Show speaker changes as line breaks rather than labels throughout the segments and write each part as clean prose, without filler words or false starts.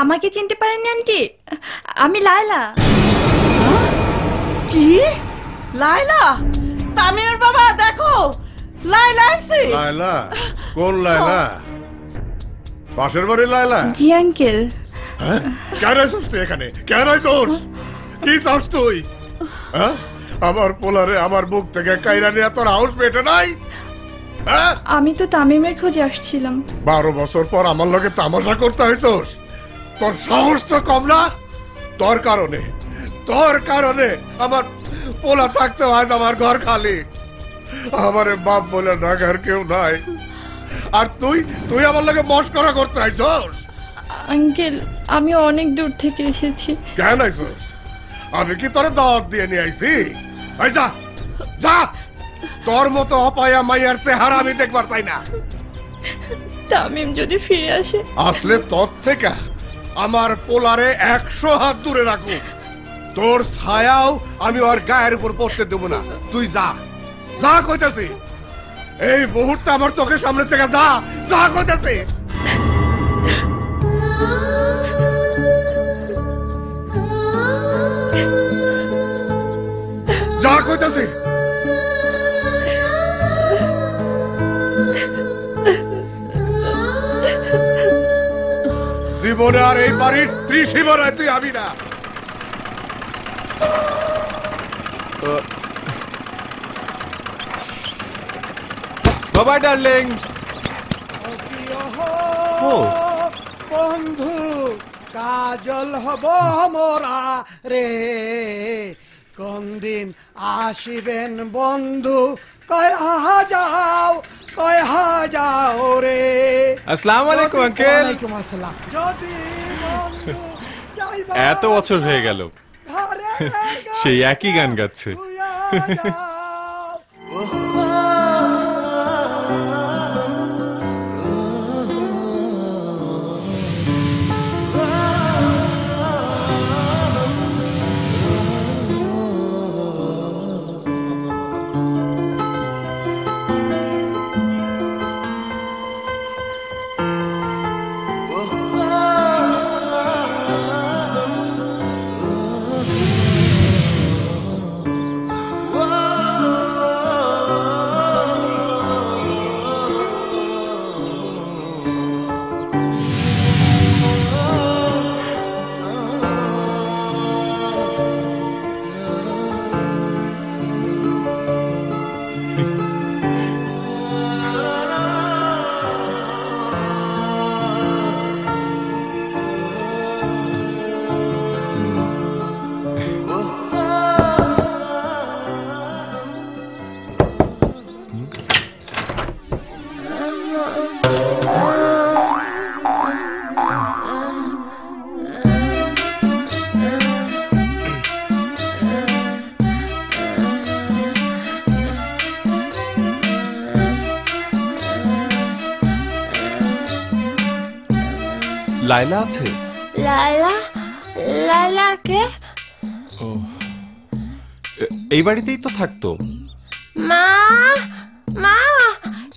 আমাকে চিনতে পারেননি আন্টি? আমি লায়লা।
কি লায়লা? তামিমের বাবা দেখো লায়লা আইছে।
লায়লা? কোন লায়লা? পাশের বাড়ির লায়লা?
জি আঙ্কেল।
কেন আইছস তুই এখানে? কেন আইছস? কি চাস তুই? আমার পোলারে আমার বুক থেকে কাইরা নিয়ে তোর হাউস পেটে নাই?
আমি তো তামিমের খোঁজে আসছিলাম।
12 বছর পর আমার লগে তামাশা করতে হইছস? তোর সাহস তো কম না? তোর কারণে আমার পোলা থাকতে আজ আমার ঘর খালি, আমারে বাপ বলে ডাকার কেউ নাই, আর তুই আমার লগে মস্করা করতে আইছস?
আঙ্কেল আমি অনেক দূর থেকে এসেছি।
কেন আইছস? আমি কি তোরে দাওয়াত দিয়ে নিয়ে আইছি? এই যা যা, তোর মতো অপায়া মাইয়ার চেহারা আমি দেখবার চাই না।
তামিম যদি ফিরে
আসলে তোর থেকে আমার পোলারে 100 হাত দূরে রাখু। তোর ছায়াও আমি ওর গায়ের উপর পড়তে দেবো না। তুই যা যা কইতাছি, এই মুহূর্তে আমার চোখের সামনে থেকে যা যা কইতাছি, যা কইতাছি। জীবনে আর এই বাড়ির ত্রিসীমানায় তুই আমি না।
বাবা ডার্লিং।
বন্ধু কাজল হব মোরা রে, কোন দিন আসিবেন বন্ধু? কয়া যাও রে।
আসসালামু আলাইকুম আঙ্কেল।
ওয়ালাইকুম আসসালাম। যদি বন্ধু
এত বছর হয়ে গেল, সেই একই গান গাচ্ছে। লায়লা আছে?
লায়লা কে?
এই বাড়িতেই তো থাকতো।
মা মা,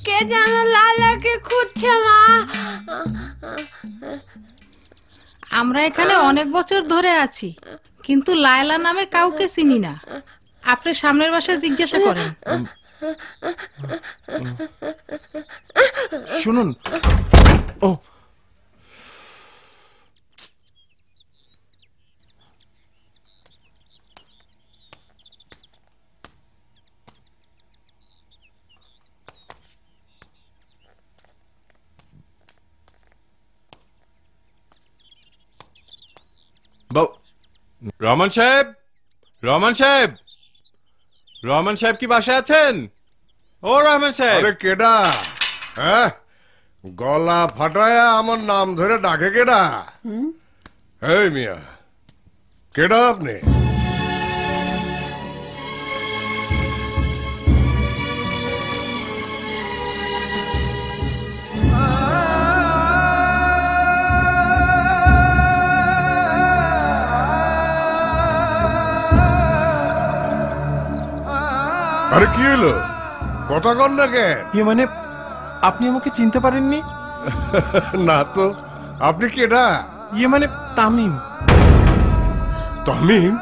কে যেন লায়লাকে খুঁজছে মা।
আমরা এখানে অনেক বছর ধরে আছি, কিন্তু লায়লা নামে কাউকে চিনি না। আপনি সামনের বাসায় জিজ্ঞাসা করেন।
শুনুন, ও রহমান সাহেব, রহমান সাহেব, রহমান সাহেব কি বাসায় আছেন? ও রহমান সাহেব।
আরে কেডা? হ্যাঁ, গলা ফাটায়া আমার নাম ধরে ডাকে কেডা? এই মিয়া, কেডা আপনি? আরে কি হলো? কথা কন না কে?
মানে আপনি আমাকে চিনতে পারেননি?
না তো। আপনি কেডা?
ইয়ে মানে তামিম।
তামিম?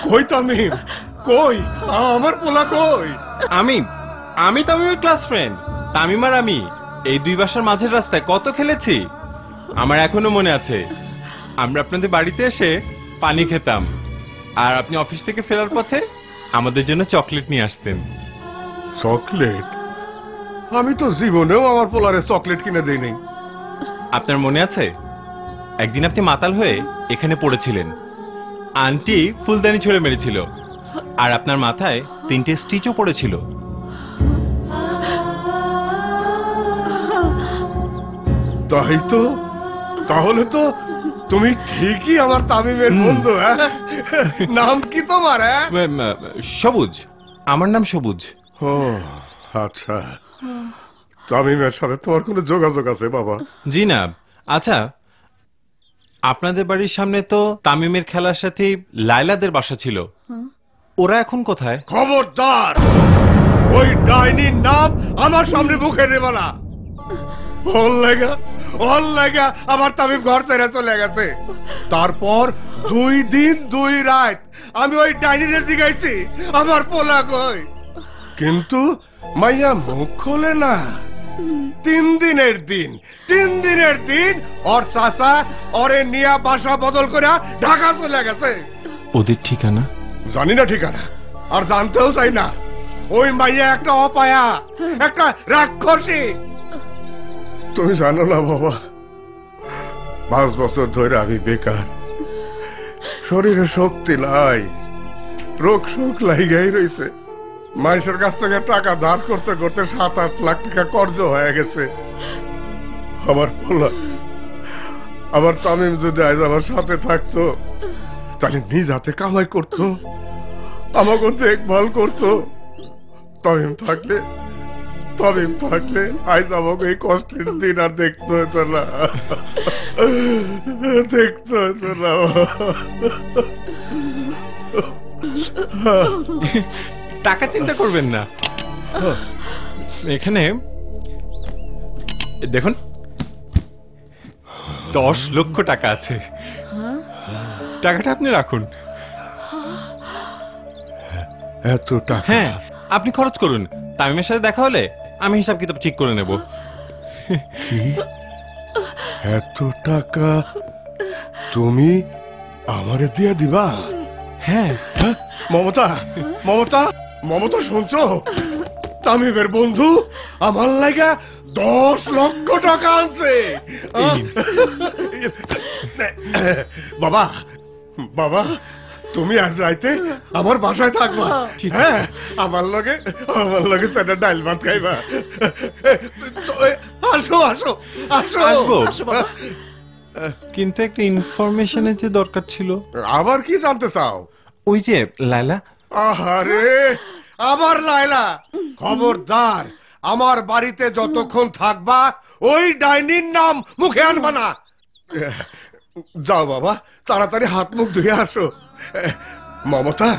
কই তামিম? কই আমার পোলা কই?
আমি তামিমের ক্লাস ফ্রেন্ড। তামিম আর আমি এই দুই বাসার মাঝের রাস্তায় কত খেলেছি, আমার এখনো মনে আছে। আমরা আপনাদের বাড়িতে এসে পানি খেতাম, আর আপনি অফিস থেকে ফেরার পথে আমাদের জন্য চকলেট নিয়ে আসতেন।
চকলেট? আমি তো জীবনেও আমার পোলারে চকলেট কিনে দেই নাই।
আপনার মনে আছে একদিন আপনি মাতাল হয়ে এখানে পড়েছিলেন, আন্টি ফুলদানি ছুঁড়ে মেরেছিল, আর আপনার মাথায় 3টে স্টিচও পড়েছিল।
তাই তো, তাহলে তো তুমি ঠিকই আমার তামিমের বন্ধু। হ্যাঁ, নাম কি তোমার?
সবুজ, আমার নাম সবুজ।
ও আচ্ছা, তামিমের সাথে তোমার কোনো যোগাযোগ আছে বাবা?
জি না। আচ্ছা, আপনাদের বাড়ির সামনে তো তামিমের খেলার সাথে লাইলাদের বাসা ছিল, ওরা এখন কোথায়?
খবরদার, ওই ডাইনির নাম আমার সামনে মুখে নেবে না। ওর লাগা আমার তামিম ঘর ছেড়ে চলে গেছে। তারপর 2 দিন 2 রাত আমি ওই ডাইনিরে জিগাইছি আমার পোলা কই, কিন্তু মাইয়া মুখ খোলে না। 3 দিনের দিন ওর চাচা ওরে নিয়া বাসা বদল করে ঢাকা চলে গেছে।
ওদের ঠিকানা
জানি না, ঠিকানা আর জানতেও চাই না। ওই মাইয়া একটা অপায়া, একটা রাক্ষসী। তুমি জানো না বাবা, 5 বছর ধরে আমি বেকার, শরীরে শক্তি নাই, রোগ শোক লাগাই রয়েছে। মানুষের কাছ থেকে টাকা ধার করতে করতে 7-8 লাখ টাকা কর্জ হয়ে গেছে। আমার পোলা, আমার তামিম যদি আজ আমার সাথে থাকতো, তাহলে নিজ হাতে কামাই করতো, আমাকে দেখভাল করতো। তামিম থাকলে আজ আমাকে এই কষ্টের দিন আর দেখতে হতো না।
টাকা চিন্তা করবেন না, এখানে দেখুন 10 লক্ষ টাকা আছে, টাকাটা আপনি রাখুন।
এত টাকা?
হ্যাঁ, আপনি খরচ করুন। তামিমের সাথে দেখা হলে আমি হিসাব কিতাব ঠিক করে নেব।
কি? এত টাকা তুমি আমারে দিয়ে দিবা?
হ্যাঁ।
মমতা শুনছো? তামিমের বন্ধু আমার লাগা 10 লক্ষ টাকা আনছে। বাবা তুমি আজ রাইতে আমার বাসায় থাকবা। হ্যাঁ, আমার লগে চাটা ডাইল ভাত খাইবা। আসো।
কিন্তু একটা ইনফরমেশনের যে দরকার ছিল।
আবার কি জানতে চাও?
ওই যে লায়লা।
আহারে, আবার লায়লা? খবরদার, আমার বাড়িতে যতক্ষণ থাকবা ওই ডাইনির নাম মুখে আনবা না। যাও বাবা, তাড়াতাড়ি হাত মুখ ধুয়ে আসো। মমতা,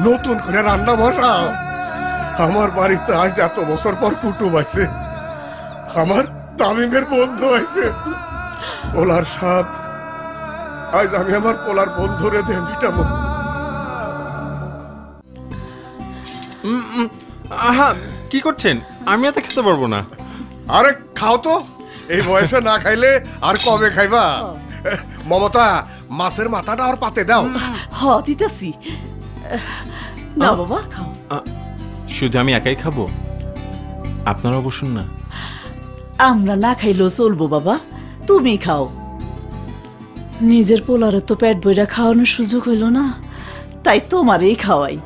নতুন করে রান্না বসাও। আমার বাড়িতে আজ এত বছর পর কুটুম আছে, আমার তামিমের বন্ধু আছে। পোলার স্বাদ আজ আমি আমার পোলার বন্ধুরে দিয়ে মিটাবো।
আহা, কি করছেন? আমি এত খেতে পারবো না।
আরে খাও তো, এই বয়সে না খাইলে আর কবে খাইবা? মমতা, মাছের মাথাটা আর পাতে দাও।
দিতেছি না বাবা, খাও।
শুধু আমি একাই খাবো, আপনারাও বসুন না।
আমরা না খাইলেও চলবো বাবা, তুমি খাও। নিজের পোলারে তো পেট বইরা খাওয়ানোর সুযোগ হইল না, তাই তোমারই খাওয়াই।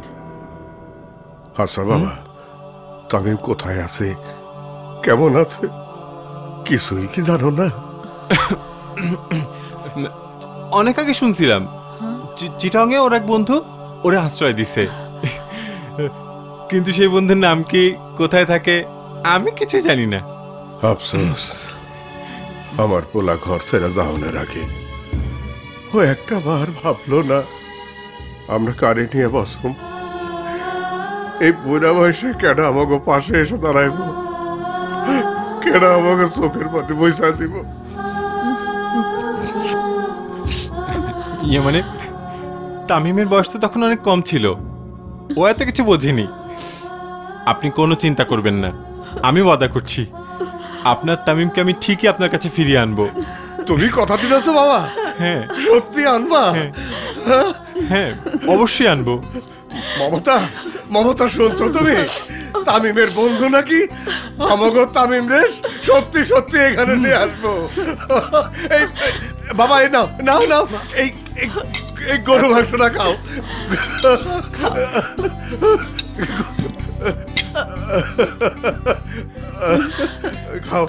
আচ্ছা বাবা, তামিম কোথায় আছে, কেমন আছে, কিছুই কি জানো না?
অনেক আগে শুনছিলাম চিটাঙে ওর এক বন্ধু ওরে আশ্রয় দিছে, কিন্তু সেই বন্ধুর নাম কি, কোথায় থাকে, আমি কিছু জানি না।
আফসোস, আমার পোলা ঘর ছেড়ে যাওয়ার আগে ও একটা বার ভাবলো না আমরা কারে নিয়ে বসুম। এই বুড়া বয়সে কেডা আমাকে পাশে এসে দাঁড়াইব, কেডা আমাকে চোখের পানি বইসা দিব।
ইয়ে মানে তামিমের বয়স তো তখন অনেক কম ছিল, ও এত কিছু বোঝেনি। আপনি কোনো চিন্তা করবেন না, আমি ওয়াদা করছি আপনার তামিমকে আমি ঠিকই আপনার কাছে ফিরিয়ে আনবো।
তুমি কথা দিতেছো বাবা?
হ্যাঁ
সত্যি আনবা?
হ্যাঁ অবশ্যই আনবো।
মমতা, মমতা শুনছো তুমি? তামিমের বন্ধু নাকি আমাগো তামিম রে সত্যি সত্যি এখানে নিয়ে আসবো। এই বাবা, এই নাও নাও নাও, এই এই গরু মাংসটা খাও। খাও।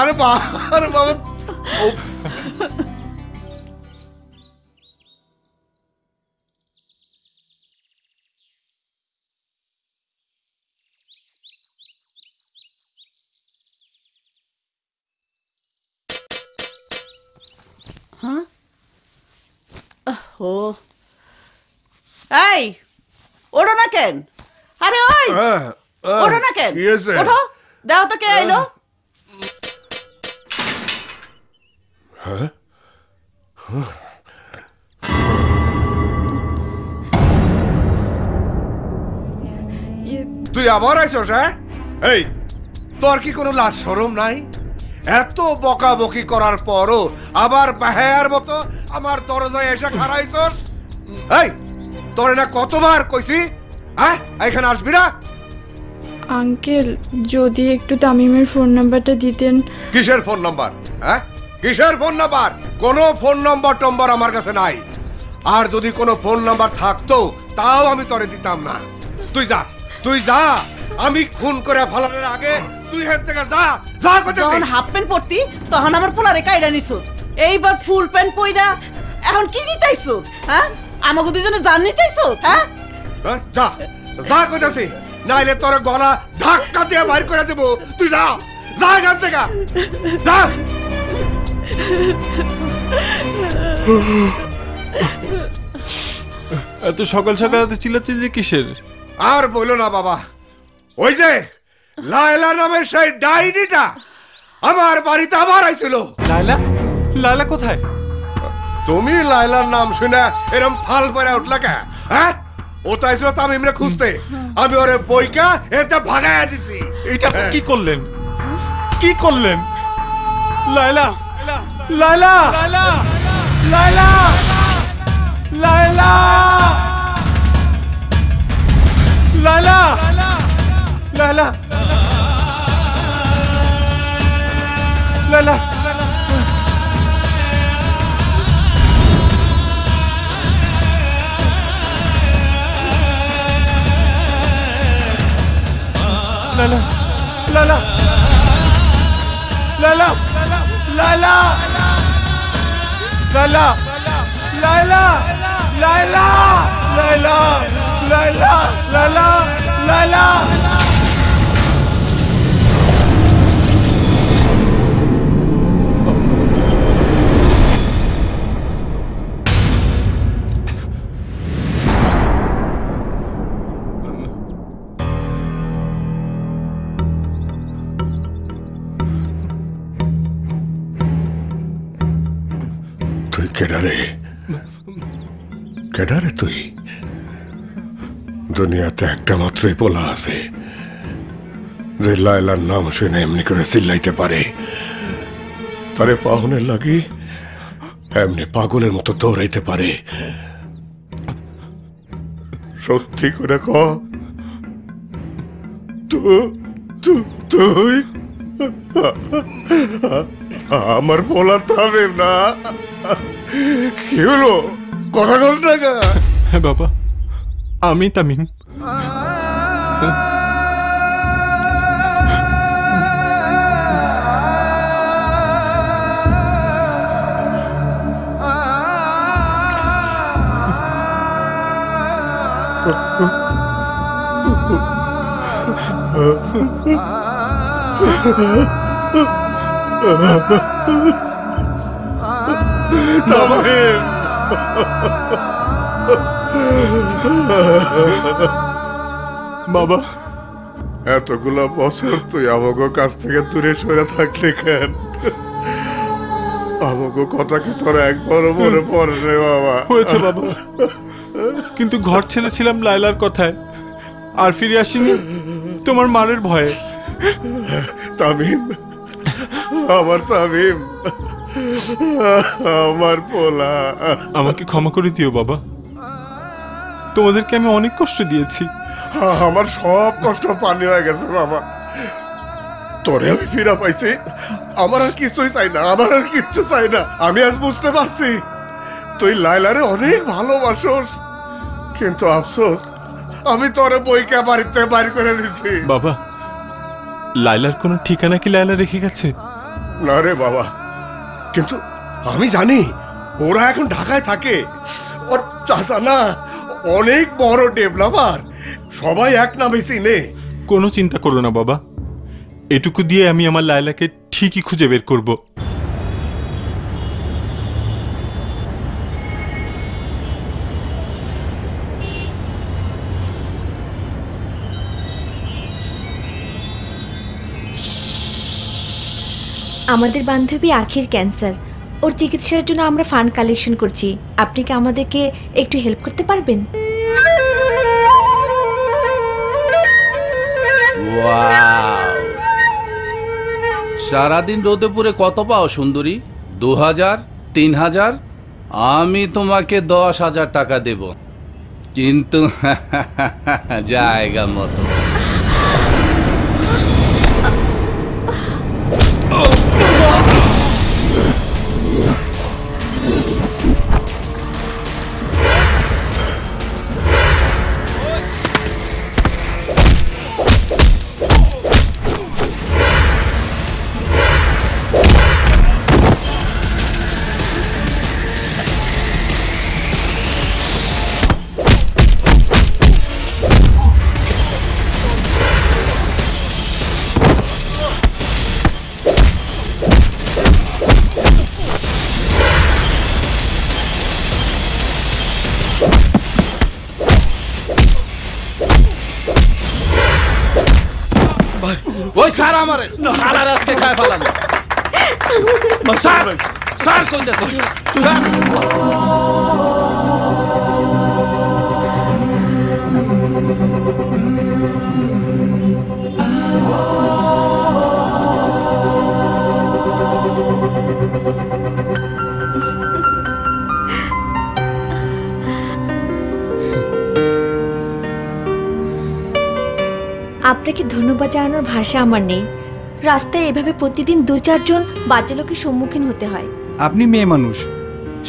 আরে বাবা, ও
ও এই ওড়ো না কেন? আরে ওই ওড়ো না কেন?
কি হয়েছে?
ওঠো, দাও তো কে আইলো।
তুই আবার আইছস? হ্যাঁ, এই তোর কি কোনো লাজ শরম নাই? এত বকাবকি করার পরও আবার বাহায়ার মতো আমার দরজায় এসে খাড়াইছস। এই তোর না কতবার কইছি, হ্যাঁ এখানে আসবি না?
আঙ্কেল, যদি একটু তামিমের ফোন নাম্বারটা দিতেন।
কিসের ফোন নাম্বার? হ্যাঁ, কিসের ফোন নাম্বার? কোনো ফোন নাম্বার টম্বার আমার কাছে নাই। আর যদি কোনো ফোন নাম্বার থাকতো তাও আমি তোরে দিতাম না। তুই যা, তুই যা, আমি খুন করে ফেলানোর আগে তুই হেন থেকে যা, যা করতে।
যখন হাফ প্যান্ট পরতি তখন আমার পোলারে কাইরা নিছুত, এইবার ফুল প্যান্ট পইরা এখন কি নিতাইছুত? হ্যাঁ, আমাকে দুজনে জান নিতাইছুত? হ্যাঁ,
যা যা করতেছি, নাইলে তোর গলা ধাক্কা দিয়ে বাইর করে দেবো। তুই যা, যা এখান থেকে যা।
এত সকাল সকাল এত চিল্লাচিল্লি কিসের?
আর বলো না বাবা, ওই যে লায়লা নামের সেই ডাইনিটা আমার বাড়িতে আবার আইছিল।
লায়লা? লায়লা কোথায়?
তুমি লায়লার নাম শুনে এরম ফাল পরে উঠলা কে? হ্যাঁ, ও তো আইছিল তামিমরে খুঁজতে, আমি ওরে বইকা এতে ভাগায়া দিছি।
এটা আপনি কি করলেন? কি করলেন? Laila, Laila, Laila, Laila, Laila, Laila, Laila, Laila. Lala, Lala, Lala, Lala, Lala, Lala, Lala, Lala, Lala, Lala, Lala.
তুই কেডারে? কেডারে তুই? দুনিয়াতে একটা মাত্রই পোলা আছে যে লায়লার নাম শুনে এমনি করে চিল্লাইতে পারে, তারে পাহনের লাগি এমনি পাগলের মতো দৌড়াইতে পারে। সত্যি করে ক, তুই আমার পোলা তামিম না? কি হলো, কথা বল না গা?
হ্যাঁ বাবা, আমি তামিম।
তামিম,
বাবা,
এতগুলা বছর তুই আমাকে কাছ থেকে দূরে সরে থাকলে কেন? আমাকে কথা কি তোর একবারও মনে পড়ে রে বাবা?
হয়েছে বাবা, কিন্তু ঘর ছেড়েছিলাম লাইলার কথায়, আর ফিরে আসিনি তোমার মারের ভয়ে।
তামিম, আমার তামিম, আমার পোলা।
আমাকে ক্ষমা করে দিও বাবা, তোমাদেরকে আমি অনেক কষ্ট দিয়েছি।
আমার সব কষ্ট পানি হয়ে গেছে বাবা। তোরে আমি ফিরা পাইছি, আমার আর কিছুই চাই না, আমার আর কিচ্ছু চাই না। আমি আজ বুঝতে পারছি তুই লাইলারে অনেক ভালোবাসোস, কিন্তু আফসোস আমি তোরে বইকে বাড়িতে বাইর করে দিছি।
বাবা, লাইলার কোনো ঠিকানা কি লাইলা রেখে গেছে?
না রে বাবা, কিন্তু আমি জানি ওরা এখন ঢাকায় থাকে। ওর চাচা না অনেক বড় ডেভেলপার, সবাই এক নামে চিনে।
কোনো চিন্তা করো না বাবা, এটুকু দিয়ে আমি আমার লাইলাকে ঠিকই খুঁজে বের করব।
আমাদের বান্ধবী আখির ক্যান্সার, ওর চিকিৎসার জন্য আমরা ফান্ড কালেকশন করছি। আপনি কি আমাদেরকে একটু হেল্প করতে পারবেন?
সারাদিন রোদে পুড়ে কত পাও সুন্দরী? 2000, 3000? আমি তোমাকে 10,000 টাকা দেব, কিন্তু জায়গা মতো। ওই স্যার আমারে সারা রাস্তে খায় ফেলাম। স্যার স্যার কই দেছে? স্যার
আপনাকে ধন্যবাদ জানানোর ভাষা আমার নেই। রাস্তায় এভাবে প্রতিদিন 2-4 জন বাজে লোকের সম্মুখীন হতে হয়।
আপনি মেয়ে মানুষ,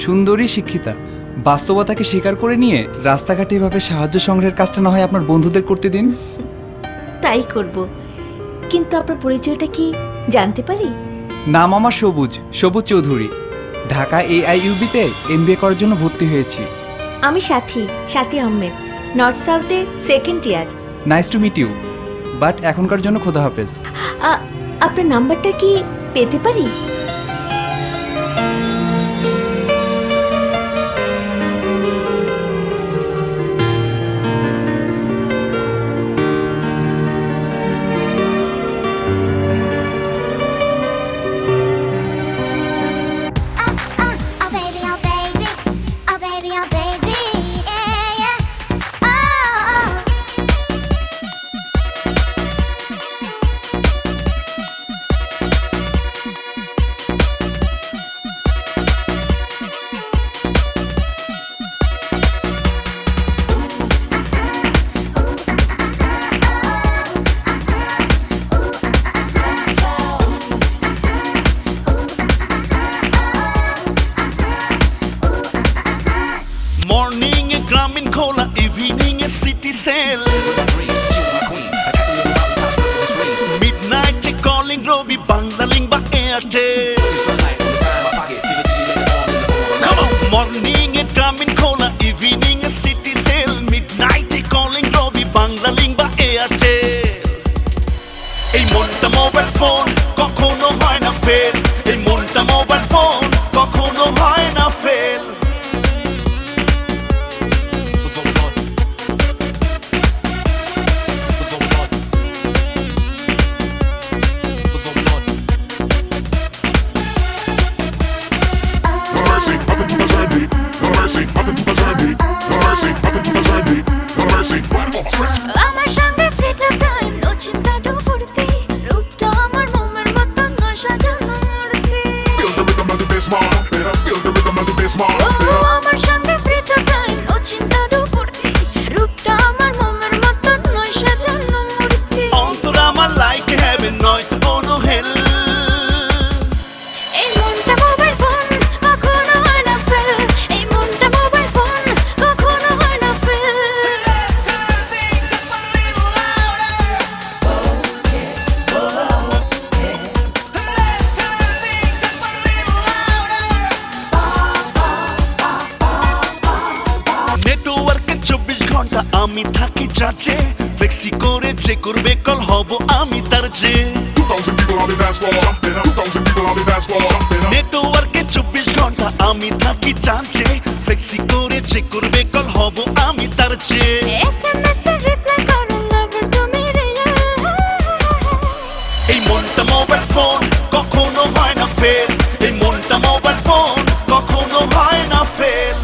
সুন্দরী, শিক্ষিতা, বাস্তবতাকে স্বীকার করে নিয়ে রাস্তাঘাটে এভাবে সাহায্য সংগ্রহের কাজটা না হয় আপনার বন্ধুদের করতে দিন।
তাই করব, কিন্তু আপনার পরিচয়টা কি জানতে পারি?
নাম আমার সবুজ, সবুজ চৌধুরী। ঢাকা AIUB-তে MBA করার জন্য ভর্তি হয়েছি।
আমি সাথী আহমেদ, নর্থ সাউথে 2nd year.
Nice to meet you, but এখনকার জন্য খোদা হাফেজ।
আপনার নাম্বারটা কি পেতে পারি?
আমি থাকি চার্চে ফ্লেক্সি করে যে করবে কল হব আমি তার যে নেটওয়ার্কে 24 ঘন্টা আমি থাকি চার্চে ফ্লেক্সি করে যে করবে কল হব আমি তার যে এই মনটা মোবাইল ফোন কখনো হয় না ফেল এই মনটা মোবাইল ফোন কখনো হয় না ফেল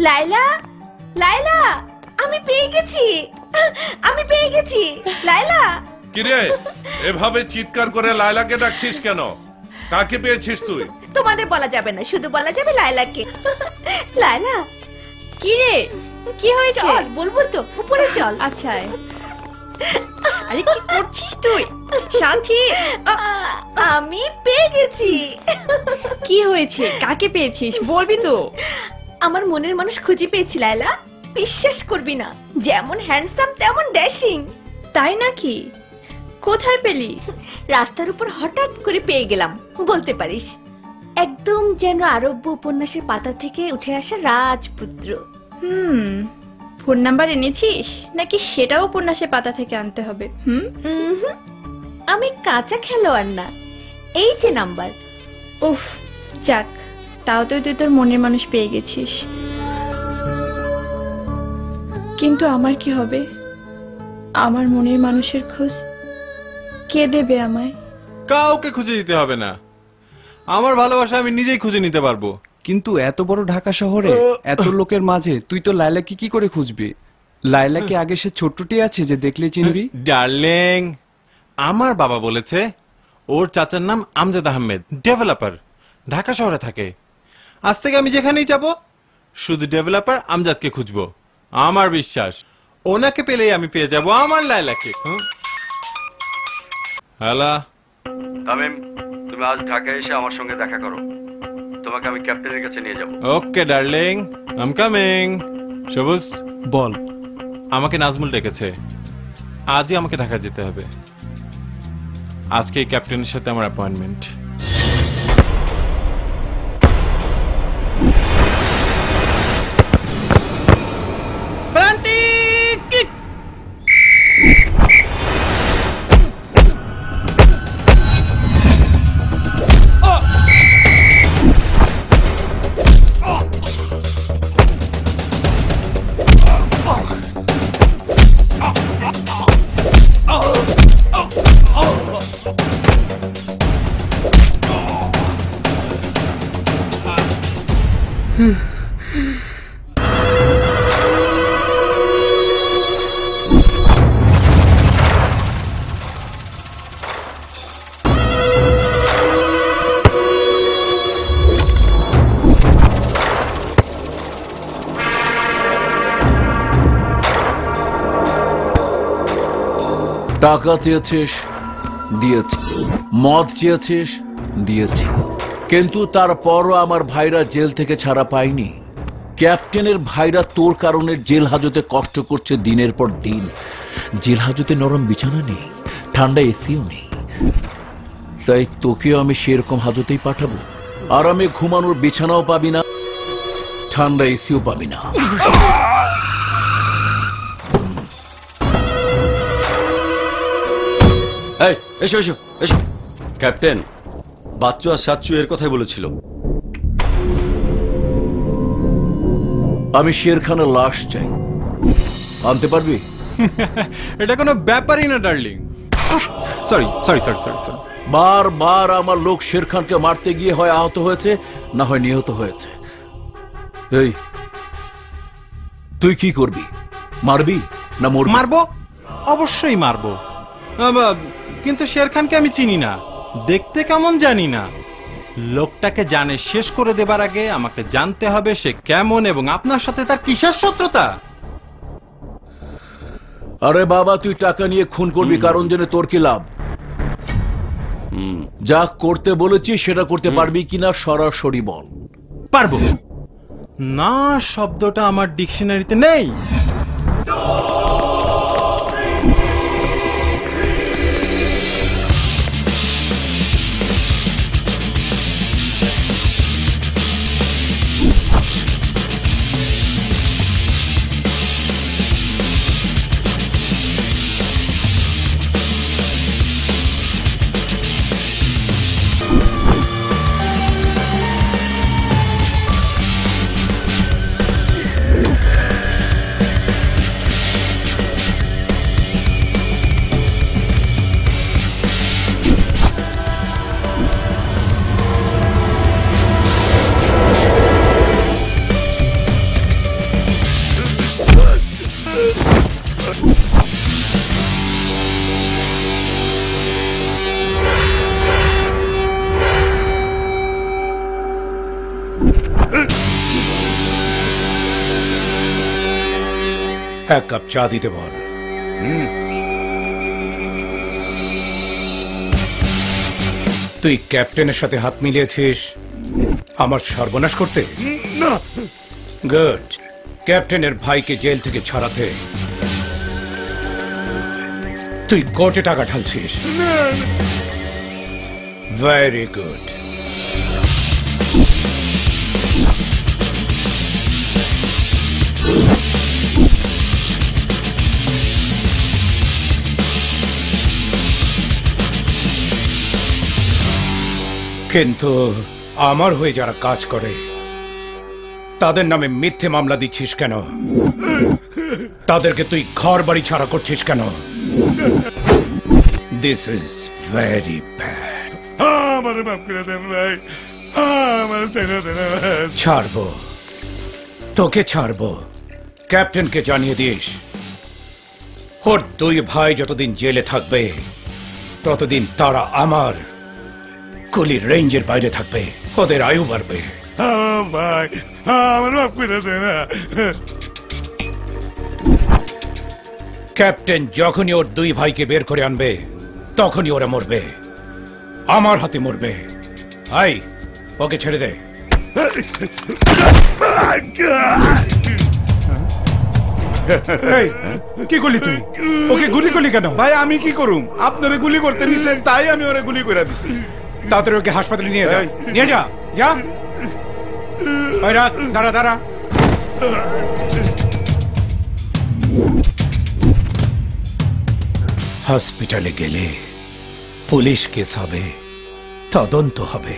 লাইলা, লাইলা, আমি পেয়ে গেছি, আমি পেয়ে গেছি, লাইলা।
কিরে এভাবে চিৎকার করে লায়লাকে ডাকছিস কেন? কাকে পেয়েছিস তুই?
তোমাদের বলা যাবে না, শুধু বলা যাবে লাইলাকে। লাইলা, কি রে, কি হয়েছে? বলবো তো, উপরে চল। আচ্ছা, আরে কি করছিস তুই? সাথী, আমি পেয়ে গেছি। কি হয়েছে? কাকে পেয়েছিস? বলবি তো। আমার মনের মানুষ খুঁজে পেয়েছি লায়লা, বিশ্বাস করবি না, যেমন হ্যান্ডসাম তেমন ড্যাশিং। তাই নাকি? কোথায় পেলি? রাস্তার উপর হঠাৎ করে পেয়ে গেলাম বলতে পারিস। একদম যেন আরব্য উপন্যাসের পাতা থেকে উঠে আসা রাজপুত্র।
ফোন নাম্বার এনেছিস নাকি সেটাও উপন্যাসের পাতা থেকে আনতে হবে?
আমি কাঁচা খেলোয়াড় না, এই যে নাম্বার।
উফ, যাক, তাও তো তুই তোর মনের মানুষ পেয়ে গেছিস। কিন্তু আমার কি হবে? আমার মনের মানুষের খোঁজ কে দেবে আমায়?
কাউকে খুঁজে দিতে হবে না, আমার ভালোবাসা আমি নিজেই খুঁজে নিতে পারবো।
কিন্তু এত বড় ঢাকা শহরে এত লোকের মাঝে তুই তো লায়লাকে কি করে খুঁজবি? লায়লাকে আগে সে ছোট্টটি আছে যে দেখলে চিনবি?
ডার্লিং, আমার বাবা বলেছে ওর চাচার নাম আমজাদ আহমেদ, ডেভেলপার, ঢাকা শহরে থাকে। আজ থেকে আমি যেখানেই যাব শুধু ডেভেলপার আমজাদকে খুঁজবো। আমার বিশ্বাস ওনাকে পেলেই আমি পেয়ে যাব আমার লায়লাকে। হ্যালো
তামিম, তুমি আজ ঢাকায় এসে আমার সঙ্গে দেখা করো, তোমাকে আমি ক্যাপ্টেনের কাছে নিয়ে যাব।
ওকে ডার্লিং, আই এম কামিং। সবুজ
বল।
আমাকে নাজমুল ডেকেছে, আজই আমাকে ঢাকা যেতে হবে। আজকে ক্যাপ্টেনের সাথে আমার অ্যাপয়েন্টমেন্ট।
টাকা চেয়েছিস, দিয়েছি। মদ চেয়েছিস, দিয়েছি। কিন্তু তারপরও আমার ভাইরা জেল থেকে ছাড়া পায়নি। ক্যাপ্টেনের ভাইরা তোর কারণে জেল হাজতে কষ্ট করছে দিনের পর দিন। জেল হাজতে নরম বিছানা নেই, ঠান্ডা এসিও নেই। তাই তোকেও আমি সেরকম হাজতেই পাঠাবো। আরামে ঘুমানোর বিছানাও পাবি না, ঠান্ডা এসিও পাবি না।
এই এসো এসো এসো। ক্যাপ্টেন, বাচ্চু আর সাচ্চু এর কথাই বলেছিল।
আমি শের খানের লাশ চাই, আনতে পারবি?
এটা কোনো ব্যাপারই না darling. Sorry sorry sorry sorry sorry.
বারবার আমার লোক শের খানকে মারতে গিয়ে হয় আহত হয়েছে, না হয় নিহত হয়েছে। এই তুই কি করবি? মারবি না মরবি?
মারবো, অবশ্যই মারবো। কিন্তু শের খানকে আমি চিনি না, দেখতে কেমন জানি না। লোকটাকে জানে শেষ করে দেবার আগে আমাকে জানতে হবে সে কেমন এবং আপনার সাথে তার কিসের শত্রুতা।
আরে বাবা, তুই টাকা নিয়ে খুন করবি কারণ জেনে তোর কি লাভ? যা করতে বলেছি সেটা করতে পারবি কিনা সরাসরি বল।
পারবো না শব্দটা আমার ডিকশনারিতে নেই।
এক কাপ চা দিতে বল। তুই ক্যাপ্টেনের সাথে হাত মিলিয়েছিস আমার সর্বনাশ করতে?
না।
গুড। ক্যাপ্টেনের ভাইকে জেল থেকে ছাড়াতে তুই কোর্টে টাকা ঢালছিস। Very good. কিন্তু আমার হয়ে যারা কাজ করে তাদের নামে মিথ্যে মামলা দিচ্ছিস কেন? তাদেরকে তুই ঘর বাড়ি ছাড়া করছিস কেন? This is very bad.
আমারে মাফ করে দেন ভাই, আমার ছেড়ে দেন।
ছাড়বো, তোকে ছাড়বো। ক্যাপ্টেনকে জানিয়ে দিস ওর দুই ভাই যতদিন জেলে থাকবে ততদিন তারা আমার কুলির রেঞ্জের বাইরে থাকবে, ওদের আয়ু বাড়বে।
ভাই আমার মাফ করে দেন।
ক্যাপ্টেন যখনই ওর দুই ভাইকে বের করে আনবে তখনই ওরা মরবে, আমার হাতে মরবে। আই, ওকে ছেড়ে দে।
কি করলি তুই? ওকে গুলি করলি কেন?
ভাই আমি কি করুম, আপনারে গুলি করতে নিছেন তাই আমি ওরে গুলি করে দিছি। তাড়াতাড়ি ওকে হাসপাতালে নিয়ে যা, নিয়ে যা, যা। দাঁড়া দাঁড়া। হসপিটালে গেলে পুলিশ কেস হবে, তদন্ত হবে,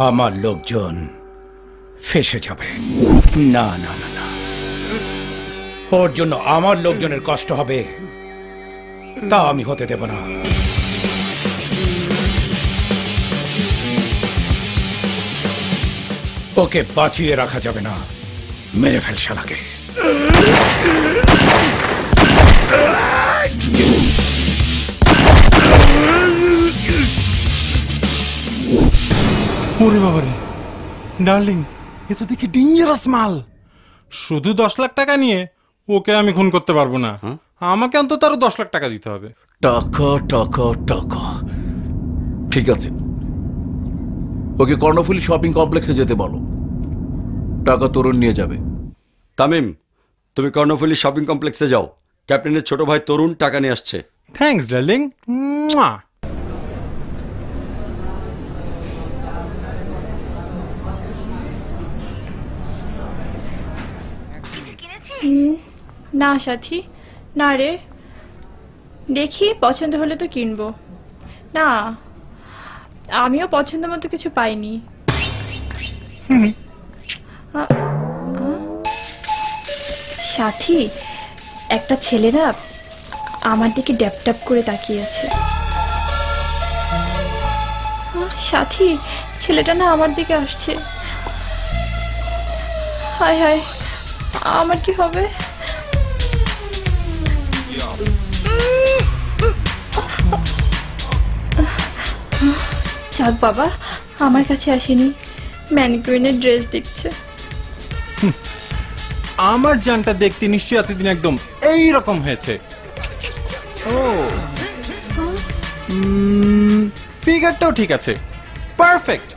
আমার লোকজন ফেসে যাবে। না না না না, ওর জন্য আমার লোকজনের কষ্ট হবে, তা আমি হতে দেব না। ওকে বাঁচিয়ে রাখা যাবে না, মেরে ফেল শালাকে।
ওরে বাবারে, ডার্লিং, এ তো দেখি ডেঞ্জারাস মাল। শুধু 10 লাখ টাকা নিয়ে ওকে আমি খুন করতে পারবো না, আমাকে অন্তত আরো 10 লাখ টাকা দিতে হবে।
টাকা টাকা টাকা, ঠিক আছে, ওকে কর্ণফুলী শপিং কমপ্লেক্সে যেতে বলো, টাকা তরুণ নিয়ে যাবে।
তামিম, তুমি কর্ণফুলী শপিং কমপ্লেক্সে যাও, ক্যাপ্টেনের ছোট ভাই তরুণ টাকা নিয়ে আসছে।
Thanks darling.
না সাথী, না রে, দেখি পছন্দ হলে তো কিনবো। না, আমিও পছন্দ মতো কিছু পাইনি। সাথী, একটা ছেলেরা আমার দিকে ড্যাপ ড্যাপ করে তাকিয়ে আছে। সাথী, ছেলেটা না আমার দিকে আসছে। হায় হায়, আমার কি হবে? যাক বাবা, আমার কাছে আসেনি, ম্যানিকুইনের ড্রেস দেখছে।
আমার জানটা দেখতে নিশ্চয়ই এতদিন একদম এই রকম হয়েছে। ও ফিগারটাও ঠিক আছে, পারফেক্ট,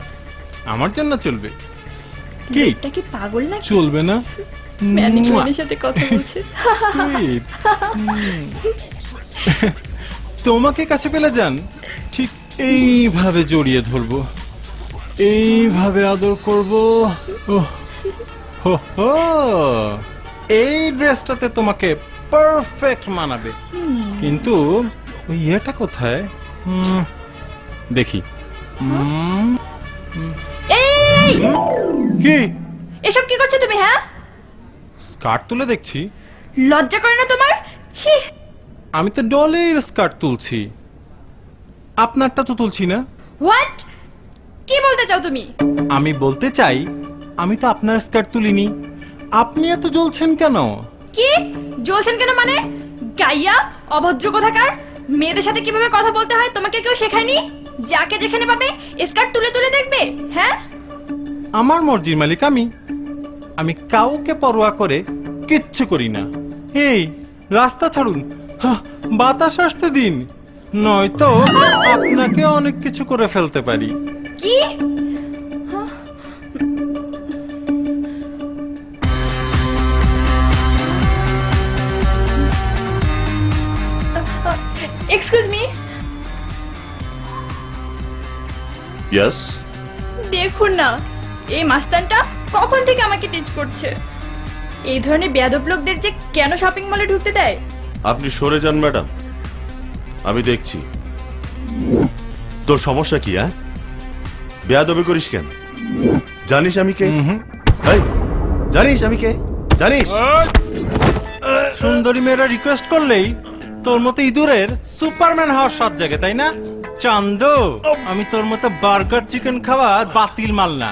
আমার জন্য চলবে। কি
এটা কি পাগল না?
চলবে না?
ম্যানিকুইনের সাথে কথা বলছে।
Sweet. তোমাকে কাছে পেলে যান ঠিক এইভাবে জড়িয়ে ধরবো, এইভাবে আদর করবো। ওহ, হো হো, এই ড্রেসটাতে তোমাকে পারফেক্ট মানাবে। কিন্তু ওই ইয়েটা কোথায় দেখি।
এই
কি
এসব কি করছো তুমি? হ্যাঁ,
স্কার্ট তুলে দেখছি।
লজ্জা করে না তোমার? ছি,
আমি তো ডলের স্কার্ট তুলছি, আপনারটা তো তুলছি না।
হোয়াট? কি বলতে চাও তুমি?
আমি বলতে চাই আমি তো আপনার স্কার্ট তুলিনি, আপনি এত জ্বলছেন কেন?
কি জ্বলছেন কেন মানে? গাইয়া, অভদ্র কোথাকার! মেয়েদের সাথে কিভাবে কথা বলতে হয় তোমাকে কেউ শেখায়নি? যাকে যেখানে পাবে স্কার্ট তুলে তুলে দেখবে? হ্যাঁ,
আমার মর্জির মালিক আমি, আমি কাউকে পরোয়া করে কিচ্ছু করি না। এই রাস্তা ছাড়ুন, বাতাস আসতে দিন, নয়তো আপনাকে অনেক কিছু করে ফেলতে পারি।
কি? Excuse me.
ইয়েস,
দেখুন না, এই মাস্তানটা কখন থেকে আমাকে টিচ করছে। এই ধরনের বেয়াদব লোকদের যে কেন শপিং মলে ঢুকতে দেয়?
আপনি সরে যান ম্যাডাম, আমি দেখছি। তোর সমস্যা কি? হ্যাঁ, বেয়াদবি করিস কেন? জানিস আমি কে? এই, জানিস আমি কে? জানিস?
সুন্দরী মেয়েরা রিকোয়েস্ট করলেই তোর মতো ইঁদুরের সুপারম্যান হওয়ার সব জায়গায়, তাই না? চান্দ, আমি তোর মতো বার্গার চিকেন খাওয়া বাতিল মাল না,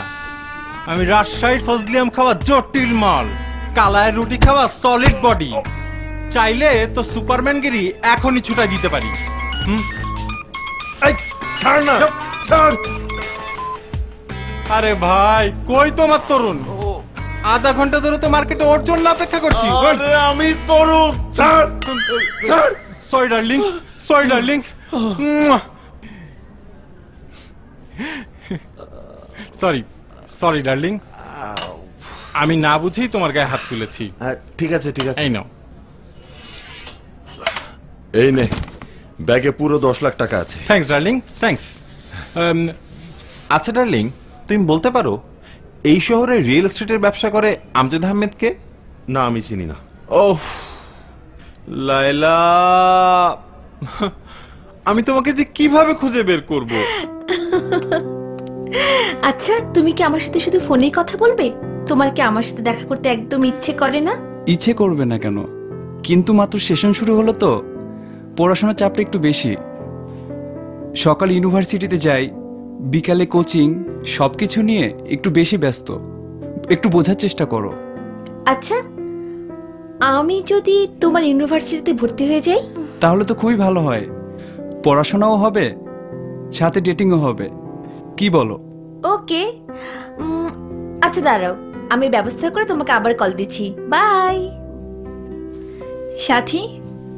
আমি রাজশাহীর ফজলিয়াম খাওয়া জটিল মাল, কালায়ের রুটি খাওয়া সলিড বডি। চাইলে তো সুপারম্যানগিরি এখনই ছুটাই দিতে পারি।
ছাড় না, ছাড়।
আরে ভাই, কই তোমার তরুণ? আধা ঘন্টা ধরে তো মার্কেটে ওর জন্য অপেক্ষা করছি।
আমি তরুণ, ছাড়, ছাড়।
Sorry darling, sorry darling. Sorry, sorry darling, আমি না বুঝেই তোমার গায়ে হাত তুলেছি।
ঠিক আছে, ঠিক আছে।
এই নাও।
এই নে, ব্যাগে পুরো 10 লাখ টাকা আছে।
Thanks darling, thanks. আচ্ছা ডার্লিং, তুমি বলতে পারো এই শহরে রিয়েল এস্টেটের ব্যবসা করে আমজাদ আহমেদকে?
না, আমি চিনি না।
ওহ লায়লা, আমি তোমাকে যে কিভাবে খুঁজে বের করব?
আচ্ছা, তুমি কি আমার সাথে শুধু ফোনেই কথা বলবে? তোমার কি আমার সাথে দেখা করতে একদম ইচ্ছে করে না?
ইচ্ছে করবে না কেন, কিন্তু মাত্র সেশন শুরু হলো তো, পড়াশোনার চাপটা একটু বেশি। সকাল ইউনিভার্সিটিতে যাই, বিকালে কোচিং, সবকিছু নিয়ে একটু বেশি ব্যস্ত। একটু বোঝার চেষ্টা করো।
আচ্ছা, আমি যদি তোমার ইউনিভার্সিটিতে ভর্তি হয়ে যাই?
তাহলে তো খুবই ভালো হয়, পড়াশোনাও হবে, সাথে ডেটিংও হবে। কি বলো?
ওকে, আচ্ছা দাঁড়াও, আমি ব্যবস্থা করে তোমাকে আবার কল দিচ্ছি। বাই।
সাথী,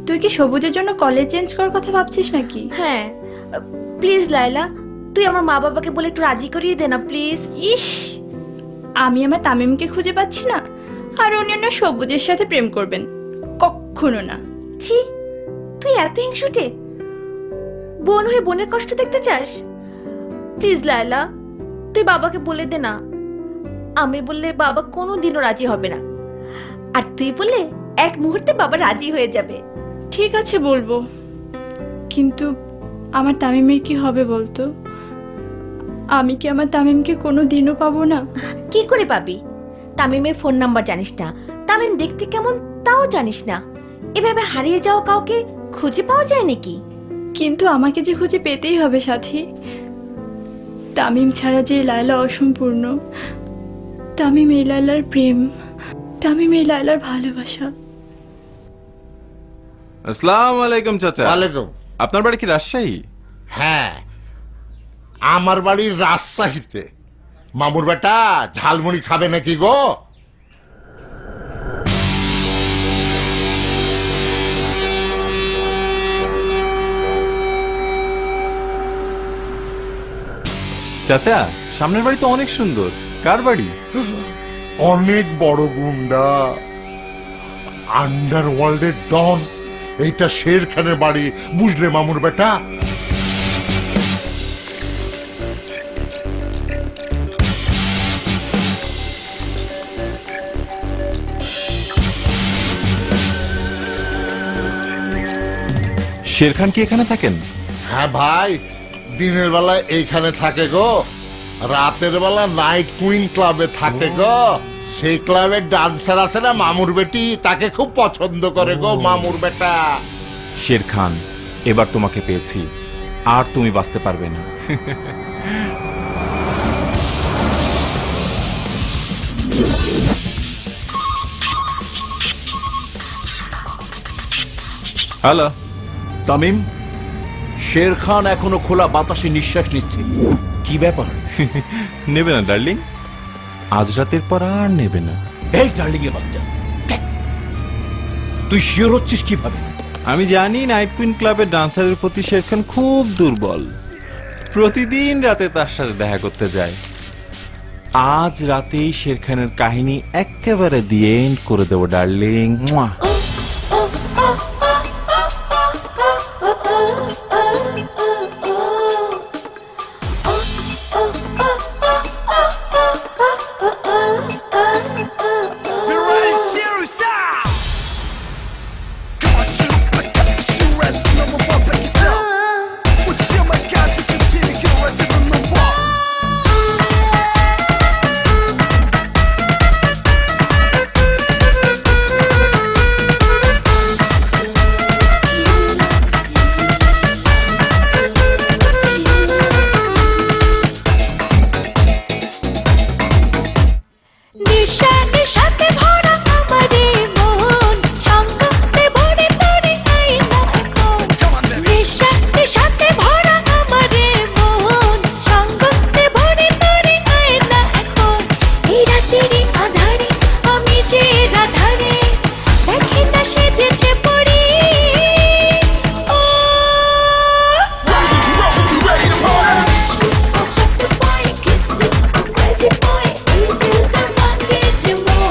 তুই কি সবুজের জন্য কলেজ চেঞ্জ করার কথা ভাবছিস নাকি?
হ্যাঁ, প্লিজ লায়লা, তুই আমার মা বাবাকে বলে একটু রাজি করিয়ে দে না প্লিজ।
ইস, আমি আমার তামিমকে খুঁজে পাচ্ছি না, আর অন্যান্য সবুজের সাথে প্রেম করবেন? কখনো না।
ছি, তুই এত হিংসুটে? বোন হয়ে বোনের কষ্ট দেখতে চাস? প্লিজ লায়লা, তুই বাবাকে বলে দে না। আমি বললে বাবা কোনোদিনও রাজি হবে না, আর তুই বললে এক মুহূর্তে বাবা রাজি হয়ে যাবে।
ঠিক আছে, বলবো, কিন্তু আমার তামিমের কি হবে বলতো? আমি কি আমার তামিমকে কোনো দিনও পাবো না?
কি করে পাবি? তামিমের ফোন নাম্বার জানিস না, তামিম দেখতে কেমন তাও জানিস না। এভাবে হারিয়ে যাওয়া কাউকে খুঁজে পাওয়া যায় নাকি?
কিন্তু আমাকে যে খুঁজে পেতেই হবে সাথী। তামিম ছাড়া যে লায়লা অসম্পূর্ণ, তামিম এই লায়লার প্রেম, তামিম এই লায়লার ভালোবাসা।
আসসালামু আলাইকুম চাচা।
ওয়ালাইকুম।
আপনার বাড়ি কি রাজশাহী?
হ্যাঁ,
আমার বাড়ির রাজশাহীতে। মামুর বেটা ঝালমুড়ি খাবে নাকি গো?
চাচা, সামনের বাড়ি তো অনেক সুন্দর। কার বাড়ি?
অনেক বড় গুন্ডা, আন্ডারওয়ার্ল্ডের ডন। এইটা শের খানের বাড়ি, বুঝলে মামুর বেটা?
শের খান কি এখানে থাকেন?
হ্যাঁ ভাই, দিনের বেলা এইখানে থাকে গো, রাতের বেলা নাইট কুইন ক্লাবে থাকে গো। সেই ক্লাবের ডান্সার আছে না মামুর বেটি, তাকে খুব পছন্দ করে গো মামুর বেটা।
শের খান, এবার তোমাকে পেয়েছি, আর তুমি বাঁচতে পারবে না। হ্যালো
তামিম, শের খান এখনো খোলা বাতাসে নিঃশ্বাস নিচ্ছে। কি ব্যাপার?
নেবে না ডার্লিং, আজ রাতের পর আর নেবে না।
এই ডার্লিং এর বাচ্চা, তুই শিওর হচ্ছিস কিভাবে?
আমি জানি নাইট কুইন ক্লাবের ডান্সারের প্রতি শের খান খুব দুর্বল। প্রতিদিন রাতে তার সাথে দেখা করতে যায়। আজ রাতেই শের খানের কাহিনী একেবারে দি এন্ড করে দেবো darling.
Crazy boy, you built a monkey to me.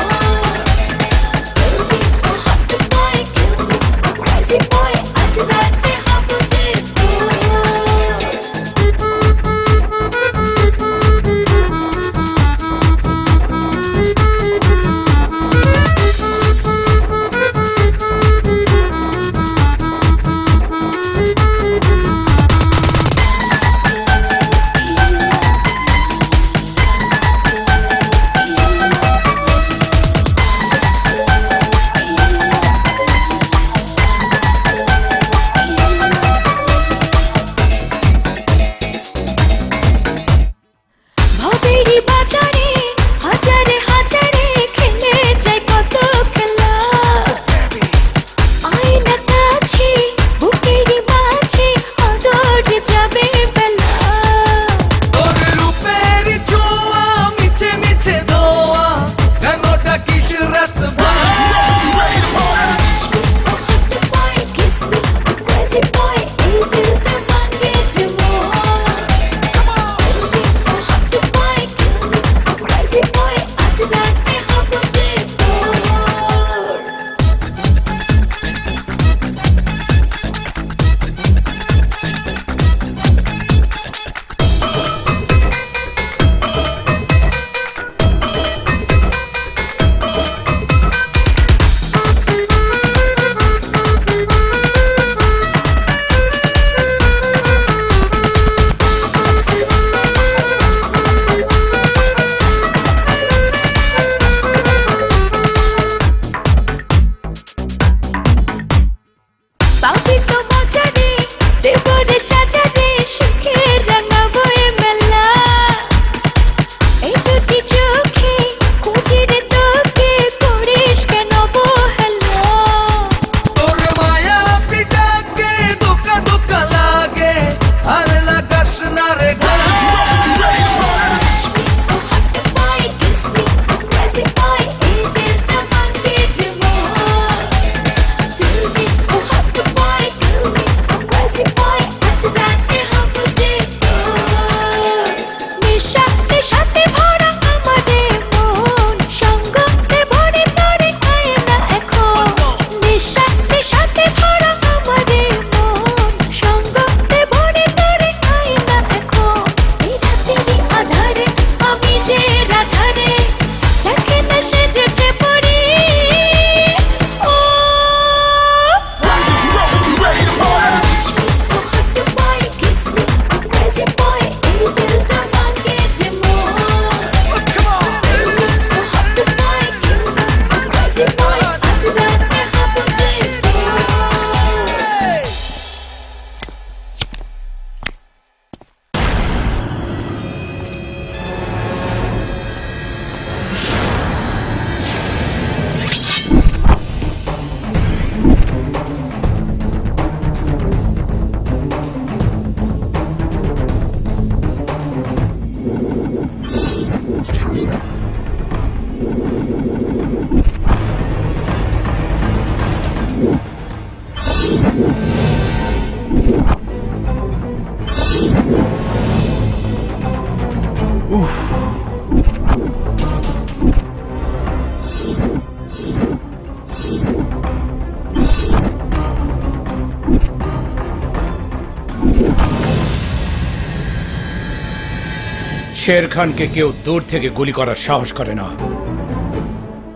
শের খানকে কেউ দূর থেকে গুলি করার সাহস করে না,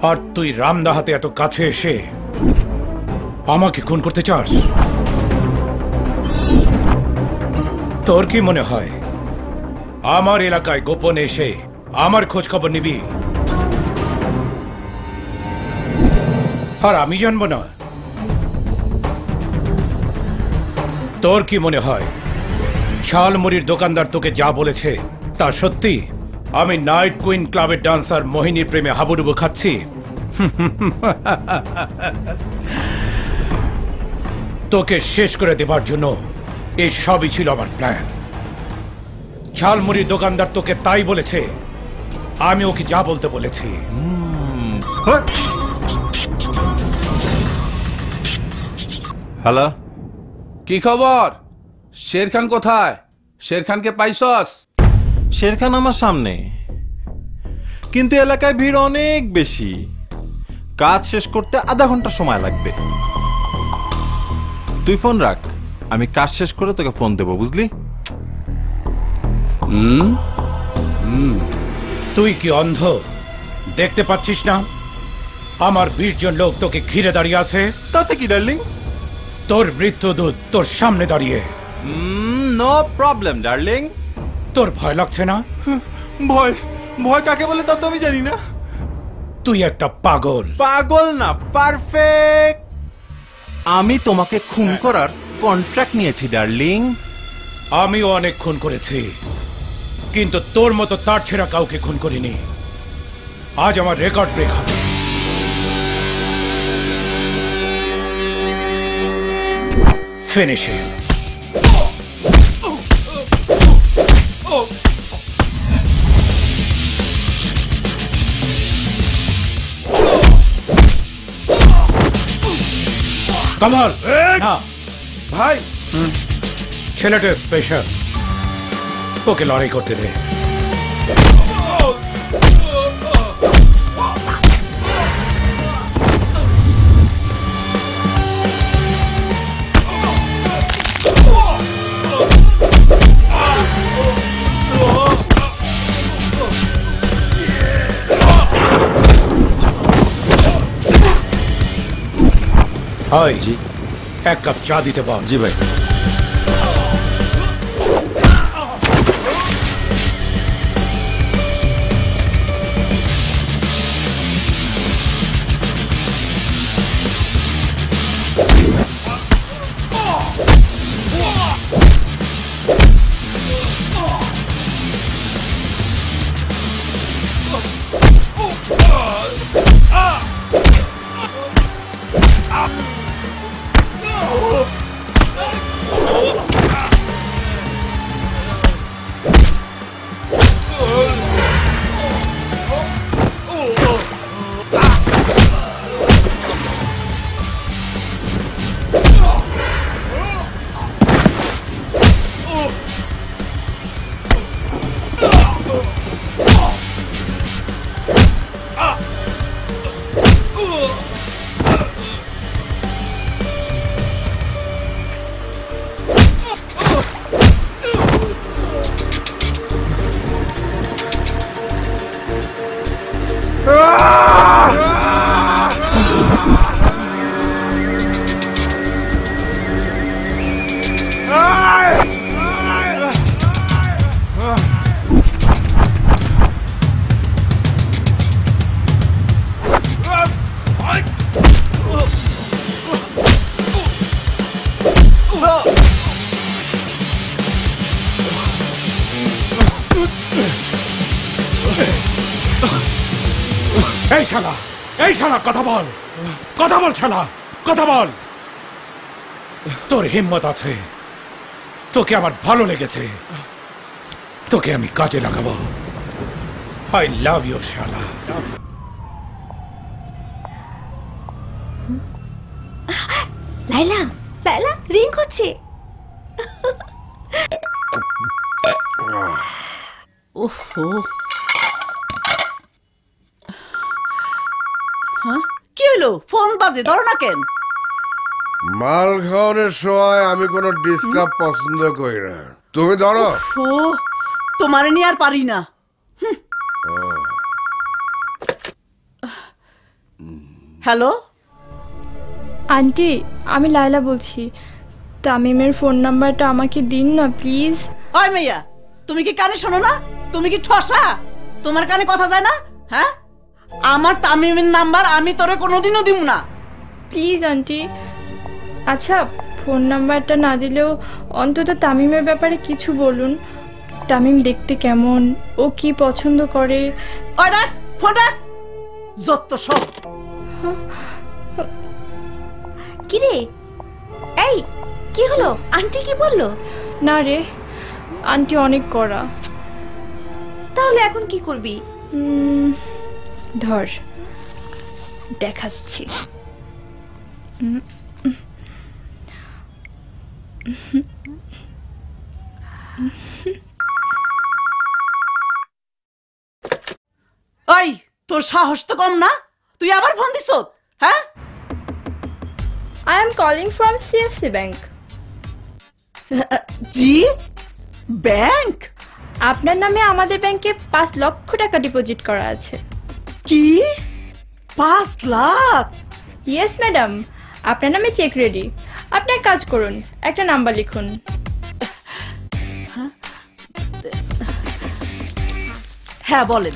আর তুই রামদাহাতে এত কাছে এসে আমাকে খুন করতে চাস? তোর কি মনে হয় আমার এলাকায় গোপনে এসে আমার খোঁজ খবর নিবি আর আমি জানবো না? তোর কি মনে হয় ঝালমুড়ির দোকানদার তোকে যা বলেছে তা সত্যি? আমি নাইট কুইন ক্লাবের ডান্সার মোহিনীর প্রেমে হাবুডুবু খাচ্ছি? তোকে শেষ করে দেবার জন্য এই সবই ছিল আমার প্ল্যান। ঝালমুড়ির দোকানদার তোকে তাই বলেছে, আমি ওকে যা বলতে বলেছি।
হ্যালো,
কি খবর? শের খান কোথায়? শের খানকে পাইছস?
শের খান আমার সামনে, কিন্তু এলাকায় ভিড় অনেক বেশি। কাজ শেষ করতে আধা ঘন্টা সময় লাগবে। তুই ফোন রাখ, আমি কাজ শেষ করে তোকে ফোন দেবো, বুঝলি?
তুই কি অন্ধ? দেখতে পাচ্ছিস না আমার 20 জন লোক তোকে ঘিরে দাঁড়িয়ে আছে?
তাতে কি ডার্লিং?
তোর মৃত্যুদূত তোর সামনে দাঁড়িয়ে।
No problem darling.
তোর ভয় লাগছে না?
ভয়? ভয় কাকে বলে তা তো আমি জানি না।
তুই একটা পাগল।
পাগল না, পারফেক্ট। আমি তোমাকে খুন করার কন্ট্রাক্ট নিয়েছি ডার্লিং।
আমিও অনেক খুন করেছি, কিন্তু তোর মতো তার ছেড়া কাউকে খুন করিনি। আজ আমার রেকর্ড ব্রেক হবে। ফিনিশিং। কামাল না ভাই, ছেলেটা স্পেশাল, ওকে লড়াই করতে দে। হাই জি, এক কাপ চা দিতে বল।
জি ভাই।
এই শালা কথা বল, কথা বল শালা, কথা বল। তোর হিম্মত আছে, তোকে আমার ভালো লেগেছে, তোকে আমি কাজে লাগাবো। আই লাভ ইউ শালা।
লাইলা লাইলা রিং হচ্ছে।
ওহো, হ্যাঁ কি হইলো? ফোন বাজে, ধরো না কেন?
মাল খাওয়ানোর সময় আমি কোনো ডিস্টার্ব পছন্দ করি না, তুমি ধরো।
ও তোমারে নিয়ে আর পারি না। হ্যালো
আন্টি, আমি লায়লা বলছি। তামিমের ফোন নাম্বারটা আমাকে দিন না প্লিজ।
ওই মেয়া, তুমি কি কানে শোনো না? তুমি কি ঠসা? তোমার কানে কথা যায় না? হ্যাঁ, আমার তামিমের নাম্বার আমি তোরে কোনোদিনও দিব না।
Please aunty. আচ্ছা, ফোন নাম্বারটা না দিলেও অন্তত তামিমের ব্যাপারে কিছু বলুন। তামিম দেখতে কেমন, ও কি পছন্দ করে।
ওই রাখ ফোনটা, যত সব।
কি রে, এই কি হলো? আন্টি কি বললো?
না রে, আন্টি অনেক কড়া।
তাহলে এখন কি করবি?
ধর দেখাচ্ছি।
ওই তোর সাহস তো কম না, তুই আবার ফোন দিছ? হ্যাঁ,
I am calling from CFC Bank.
G bank?
আপনার নামে আমাদের ব্যাংকে 5 লক্ষ টাকা ডিপোজিট করা আছে।
কি 5 লাখ?
ইয়েস ম্যাডাম, আপনার নামে চেক রেডি। আপনি এক কাজ করুন, একটা নাম্বার লিখুন।
হ্যাঁ বলেন।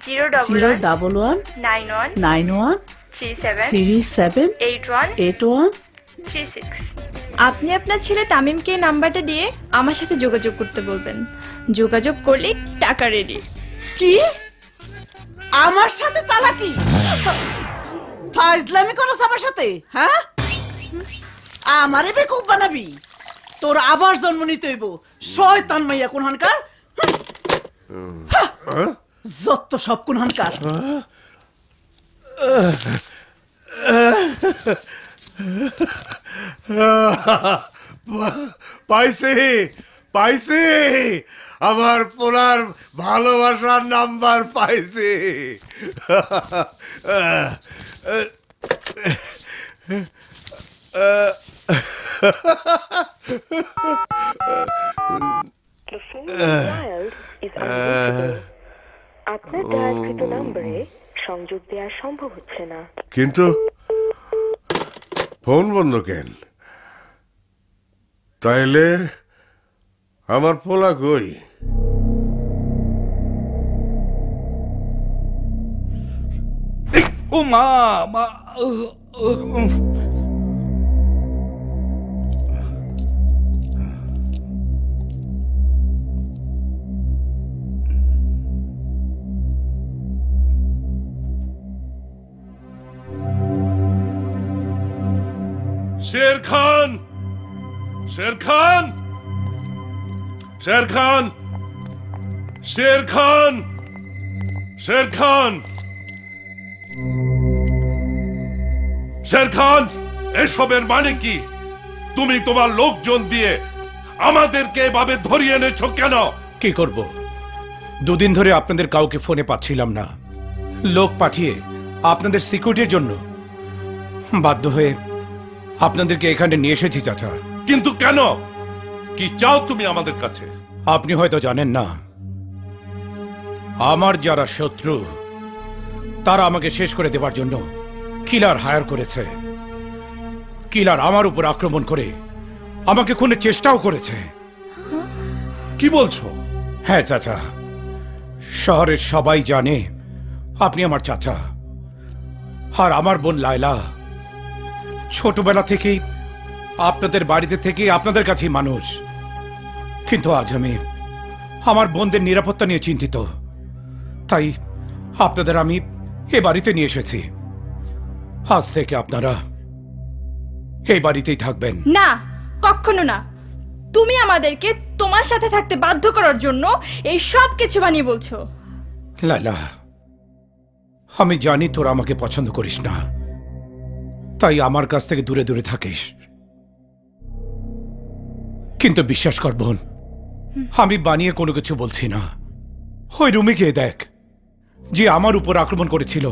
011 91 37 81 36। আপনি আপনার ছেলে তামিমকে নাম্বারটা দিয়ে আমার সাথে যোগাযোগ করতে বলবেন। যোগাযোগ করলে টাকা রেডি।
কি আমার সাথে চালাকি? ফাজলামি করছ আমার সাথে? হ্যাঁ, আমারে বেকুব বানাবি? তোর আবার জন্ম নিতে হইব, শয়তান মাইয়া কোনহানকার। যত সব কোনহানকার।
পাইছি পাইছি, আমার পোলার ভালোবাসার নাম্বার পাইছি।
আপনার ডায়ালকৃত নম্বরে সংযোগ দেওয়া সম্ভব হচ্ছে না।
কিন্তু ফোন বন্ধ কেন? তাইলে আমার পোলা কই?
ও মা মা,
शेर खान, शेर खान, शेर खान, शेर खान, शेर खान, शेर खान, এসবের মানে কি? তুমি তোমার লোকজন দিয়ে আমাদেরকে এভাবে ধরিয়ে এনেছো কেন?
কি করব, দুদিন ধরে আপনাদের কাউকে ফোনে পাচ্ছিলাম না। লোক পাঠিয়ে আপনাদের সিকিউরিটির জন্য বাধ্য হয়ে আপনাদেরকে এখানে নিয়ে এসেছি চাচা।
কিন্তু কেন? কি চাও তুমি আমাদের কাছে?
আপনি হয়তো জানেন না, আমার যারা শত্রু তারা আমাকে শেষ করে দেবার জন্য কিলার হায়ার করেছে। কিলার আমার উপর আক্রমণ করে আমাকে খুনের চেষ্টাও করেছে।
কি বলছো?
হ্যাঁ চাচা, শহরের সবাই জানে আপনি আমার চাচা। আর আমার বোন লায়লা ছোটবেলা থেকেই আপনাদের বাড়িতে থেকে আপনাদের কাছেই মানুষ। কিন্তু আজ আমি আমার বোনদের নিরাপত্তা নিয়ে চিন্তিত, তাই আপনাদের আমি এ বাড়িতে নিয়ে এসেছি। আজ থেকে আপনারা এই বাড়িতেই থাকবেন।
না, কখনো না। তুমি আমাদেরকে তোমার সাথে থাকতে বাধ্য করার জন্য এই সব কিছু বানিয়ে বলছো।
লায়লা, আমি জানি তোরা আমাকে পছন্দ করিস না, তাই আমার কাছ থেকে দূরে দূরে থাকিস। কিন্তু বিশ্বাস কর বোন, আমি বানিয়ে কোনো কিছু বলছি না। ওই রুমে গিয়ে দেখ, যে আমার উপর আক্রমণ করেছিল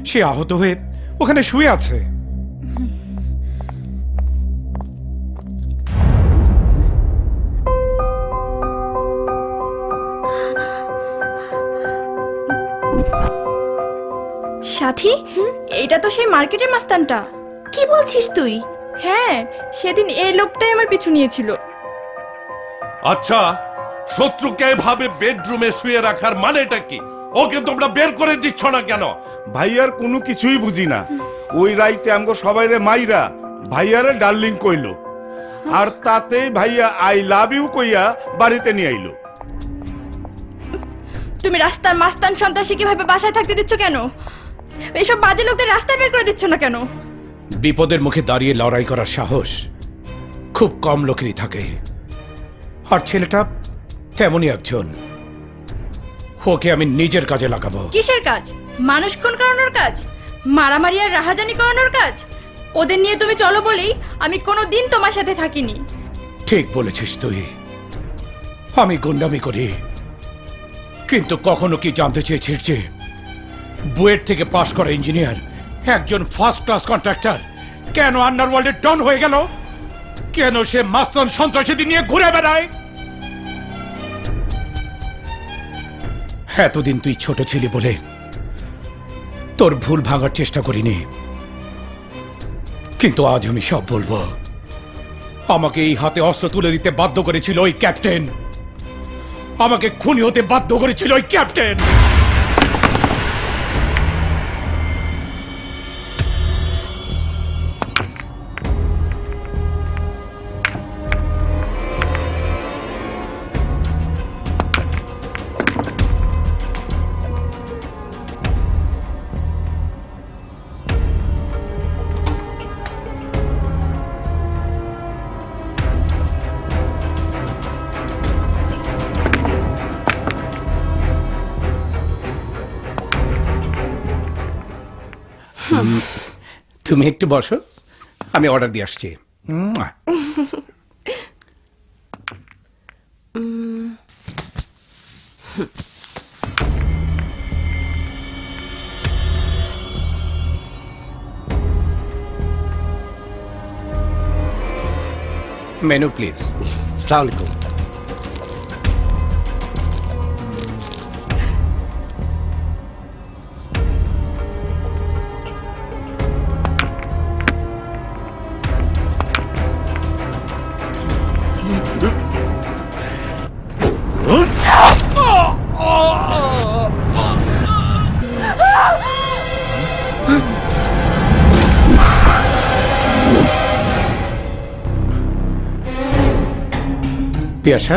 সে আহত হয়ে ওখানে শুয়ে আছে।
সাথী, এইটা তো সেই মার্কেটের মাস্তানটা।
কি বলছিস তুই?
হ্যাঁ, সেদিন এই লোকটাই আমার পিছু নিয়েছিল।
আচ্ছা, শত্রুকে এভাবে বেডরুমে শুয়ে রাখার মানেটা কি? ওকে তোমরা বের করে দিচ্ছ না কেন?
ভাইয়ার কোনো কিছুই বুঝি না। ওই রাইতে আমগো সবাইরে মাইরা ভাইয়ারে ডার্লিং কইলো, আর তাতেই ভাইয়া আই লাভ ইউ কইয়া বাড়িতে নিয়ে আইলো।
তুমি রাস্তার মাস্তান সন্ত্রাসী কিভাবে বাসায় থাকতে দিচ্ছ কেন? এইসব বাজে লোকদের রাস্তায় বের করে দিচ্ছ না কেন?
বিপদের মুখে দাঁড়িয়ে লড়াই করার সাহস খুব কম লোকেরই থাকে, আর ছেলেটা তেমনই একজন। ওকে আমি নিজের কাজে লাগাবো।
কিসের কাজ? মানুষ খুন করানোর কাজ? মারামারি আর রাহাজানি করানোর কাজ? ওদের নিয়ে তুমি চলো বলেই আমি কোনোদিন তোমার সাথে থাকিনি।
ঠিক বলেছিস তুই, আমি গুন্ডামি করি, কিন্তু কখনো কি জানতে চেয়েছিস যে বুয়েট থেকে পাশ করা ইঞ্জিনিয়ার, একজন ফার্স্ট ক্লাস কন্ট্রাক্টর কেন আন্ডারওয়ার্ল্ডের ডন হয়ে গেল? কেন সে মাস্তান সন্ত্রাসীদের নিয়ে ঘুরে বেড়ায়? এতদিন তুই ছোট ছিলি বলে তোর ভুল ভাঙার চেষ্টা করিনি, কিন্তু আজ আমি সব বলবো। আমাকে এই হাতে অস্ত্র তুলে দিতে বাধ্য করেছিল ওই ক্যাপ্টেন, আমাকে খুনি হতে বাধ্য করেছিল ওই ক্যাপ্টেন। তুমি একটু বসো, আমি অর্ডার দিয়ে আসছি। Menu please. আসসালামু আলাইকুম। পিয়াসা,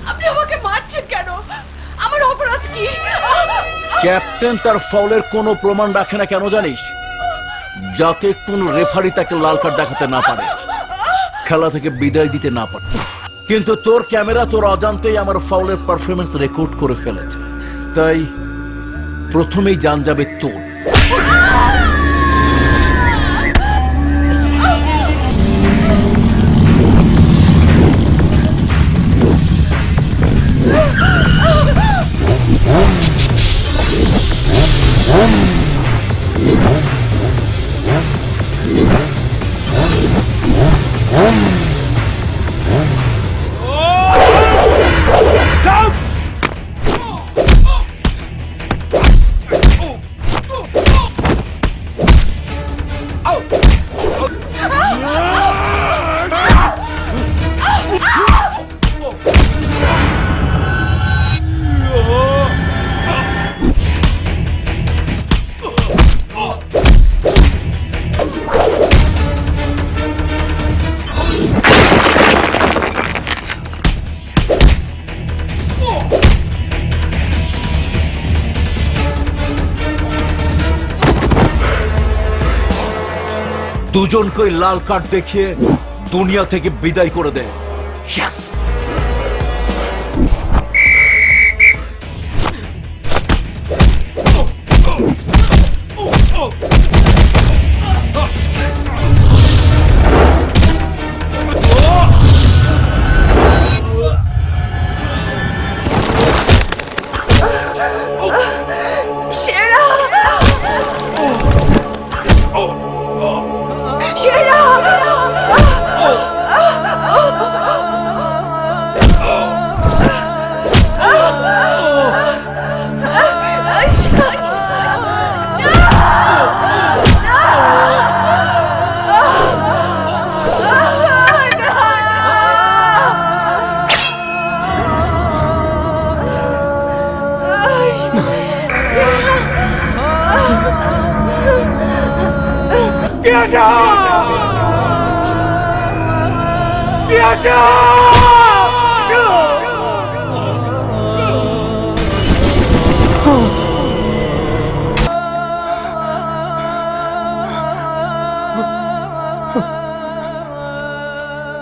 আপনি আমাকে মারছেন কেন? আমার অপরাধ কি?
ক্যাপ্টেন তার ফাউলের কোনো প্রমাণ রাখে না কেন জানিস? যাতে কোনো রেফারি তাকে লাল কার্ড দেখাতে না পারে, খেলা থেকে বিদায় দিতে না পারে। কিন্তু তোর ক্যামেরা তোর অজান্তেই আমার ফাউলের পারফরমেন্স রেকর্ড করে ফেলেছে, তাই প্রথমেই জান যাবে তোর।
Stop!
দুজনকে লাল কার্ড দেখিয়ে দুনিয়া থেকে বিদায় করে দে। Yes!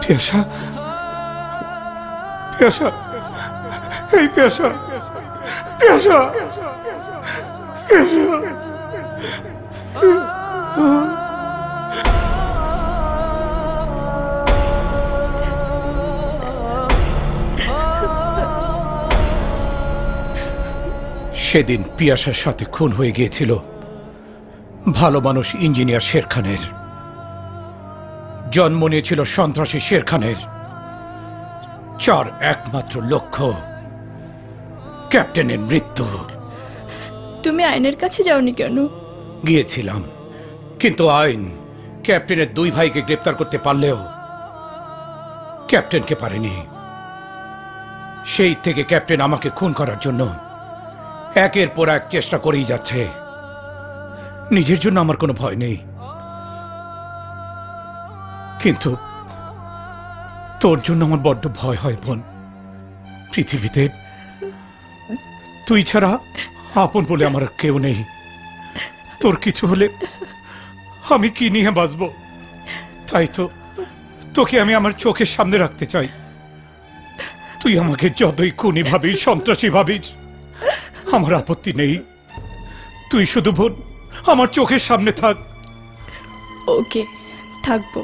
পিয়াসা, পিয়াসা, এই পিয়াসা, পিয়াসা, পিয়াসা। সেদিন পিয়াসার সাথে খুন হয়ে গিয়েছিল ভালো মানুষ ইঞ্জিনিয়ার শের খানের। জন্ম নিয়েছিল সন্ত্রাসী শের খানের। চার একমাত্র লক্ষ্য ক্যাপ্টেনের মৃত্যু।
তুমি আইনের কাছে যাওনি কেন?
গিয়েছিলাম, কিন্তু আইন ক্যাপ্টেনের দুই ভাইকে গ্রেপ্তার করতে পারলেও ক্যাপ্টেনকে পারেনি। সেই থেকে ক্যাপ্টেন আমাকে খুন করার জন্য একের পর এক চেষ্টা করেই যাচ্ছে। নিজের জন্য আমার কোনো ভয় নেই, কিন্তু তোর জন্য আমার বড্ড ভয় হয় বোন। পৃথিবীতে তুই ছাড়া আপন বলে আমার কেউ নেই। তোর কিছু হলে আমি কি নিয়ে বাঁচব? তাই তো তোকে আমি আমার চোখের সামনে রাখতে চাই। তুই আমাকে যতই খুনি ভাবিস, সন্ত্রাসী ভাবিস, আমার আপত্তি নেই। তুই শুধু বোন আমার চোখের সামনে থাক।
ওকে, থাকবো,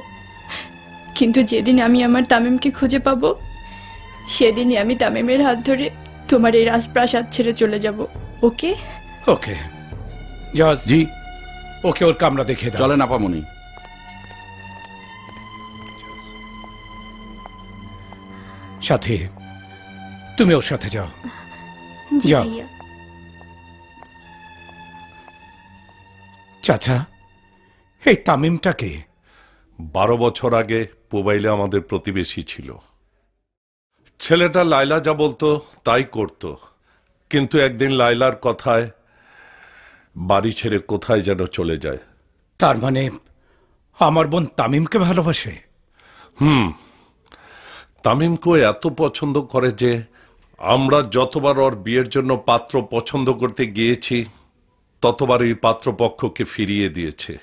কিন্তু যেদিন আমি আমার তামিমকে খুঁজে পাবো সেদিনই আমি তামিমের হাত ধরে তোমার এই রাজপ্রাসাদ ছেড়ে চলে যাব। ওকে?
ওকে জাজ জি, ওকে ওর কামরা দেখে দাও।
চলেন আপামনি।
সাথে তুমি ওর সাথে যাও। যাও। চাচা, এই তামিমটাকে
12 বছর আগে মোবাইলে আমাদের প্রতিবেশী ছিল। ছেলেটা লাইলা যা বলতো তাই করত, কিন্তু একদিন লাইলার কথায় বাড়ি ছেড়ে কোথায় যেন চলে যায়।
তার মানে আমার বোন তামিমকে ভালোবাসে?
তামিমকে এত পছন্দ করে যে আমরা যতবার ওর বিয়ের জন্য পাত্র পছন্দ করতে গিয়েছি ততবার এই পাত্রপক্ষকে ফিরিয়ে দিয়েছে।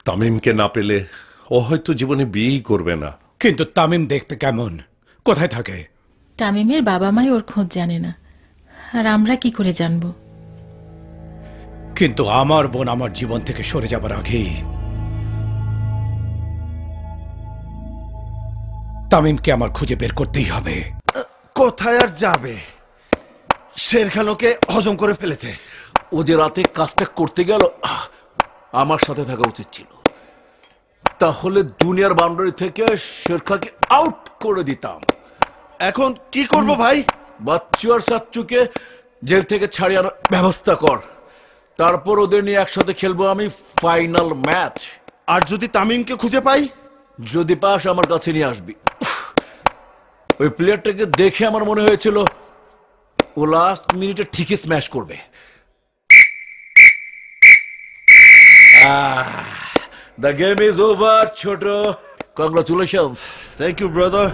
তামিমকে না পেলে ও হয়তো জীবনে বিয়েই করবে না।
কিন্তু তামিম দেখতে কেমন? কোথায় থাকে?
তামিমের বাবা মাই ওর খোঁজ জানে না, আর আমরা কি করে জানবো?
কিন্তু আমার বোন আমার জীবন থেকে সরে যাবার আগেই তামিমকে আমার খুঁজে বের করতেই হবে।
কোথায় আর যাবে? শেরখান ওকে হজম করে ফেলেছে।
ও যে রাতে কাজটা করতে গেল, আমার সাথে থাকা উচিত ছিল। তাহলে দুনিয়ার বাউন্ডারি থেকে শেরখাকে আউট করে দিতাম।
এখন কি করব ভাই?
বাচ্চু আর সাচ্চুকে জেল থেকে ছাড়িয়ে আনার ব্যবস্থা কর। তারপর ওদের নিয়ে একসাথে খেলবো আমি ফাইনাল ম্যাচ।
আর যদি তামিমকে খুঁজে পাই?
যদি পাস আমার কাছে নিয়ে আসবি। ওই প্লেয়ারটাকে দেখে আমার মনে হয়েছিল ও লাস্ট মিনিটে ঠিকই স্ম্যাশ করবে। The game is over, Choto. Congratulations.
Thank you, brother.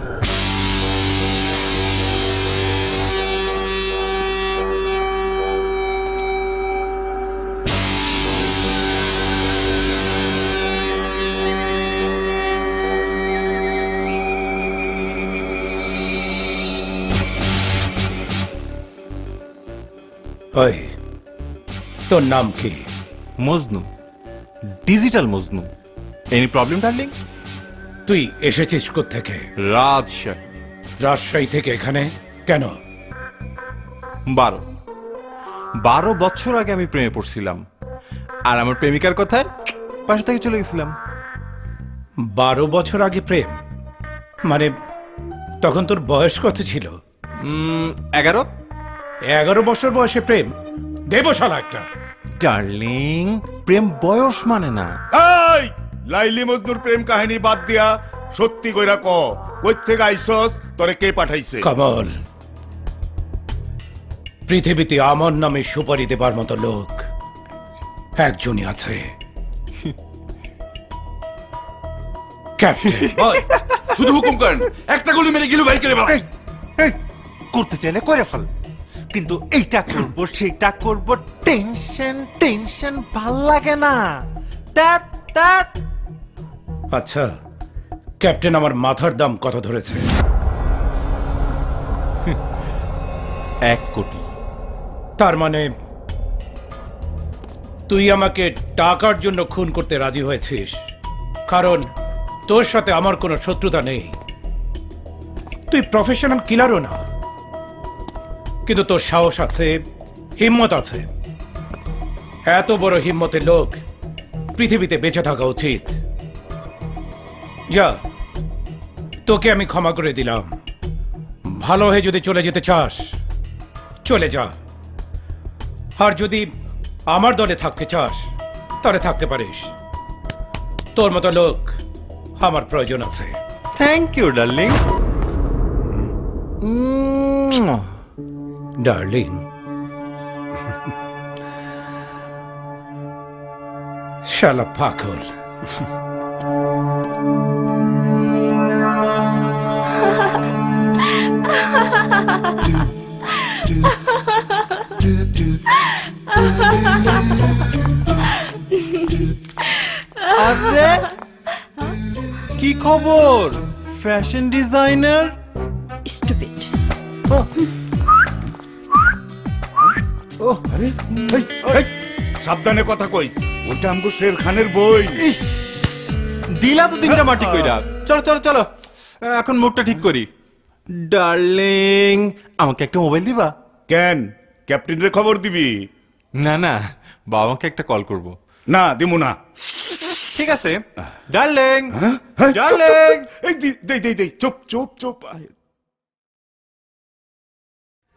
ওই তোর নাম কি?
Majnu, digital Majnu. Any problem darling?
তুই এসেছিস থেকে?
রাজশাহী।
রাজশাহী থেকে এখানে কেন?
12 বছর আগে আমি প্রেমে পড়ছিলাম, আর আমার প্রেমিকার কথায় পাশে থেকে চলে গেছিলাম।
12 বছর আগে প্রেম? মানে তখন তোর বয়স কত ছিল? 11 বছর বয়সে প্রেম? দেবশালা একটা।
ডার্লিং, প্রেম বয়স মানে না।
এই লাইলি মজনুর প্রেম কাহিনী বাদ দিয়া সত্যি কইরা ক, কই থেকে আইছস, তোরে কে পাঠাইছে?
কমল, পৃথিবীতে আমার নামে সুপারি দেবার মতো লোক একজনই আছে, ক্যাপ্টেন।
শুধু হুকুম করেন, একটা গুলি মেরে গিলু ভাই করে বেড়াই।
করতে চাইলে করে ফেল, কিন্তু এইটা করব সেইটা করব, টেনশন টেনশন ভাল লাগে না।
আচ্ছা, ক্যাপ্টেন আমার মাথার দাম কত ধরেছে?
1 কোটি।
তার মানে তুই আমাকে টাকার জন্য খুন করতে রাজি হয়েছিস, কারণ তোর সাথে আমার কোনো শত্রুতা নেই, তুই প্রফেশনাল কিলারও না, কিন্তু তোর সাহস আছে, হিম্মত আছে। এত বড় হিম্মতের লোক পৃথিবীতে বেঁচে থাকা উচিত। যা, তোকে আমি ক্ষমা করে দিলাম। ভালো হয়ে যদি চলে যেতে চাস চলে যা, আর যদি আমার দলে থাকতে চাস তাহলে থাকতে পারিস। তোর মতো লোক আমার প্রয়োজন আছে।
Thank you darling.
ডার্লিং, শালা পাগল।
আরে কি খবর ফ্যাশন ডিজাইনার?
স্টুপিড।
আরে সাবধানে কথা কইস, ওটা আমগো শের খানের বই।
ইস, দিলা তো তিনটা মাটি কইরা। চলো চলো চলো, এখন মুডটা ঠিক করি। ডার্লিং, আমাকে একটা মোবাইল দিবা?
কেন, ক্যাপ্টেনের খবর দিবি?
না না, বাবাকে একটা কল করব।
না, দিমু না।
ঠিক আছে ডার্লিং।
ডার্লিং, এই দেই চুপ চুপ চুপ।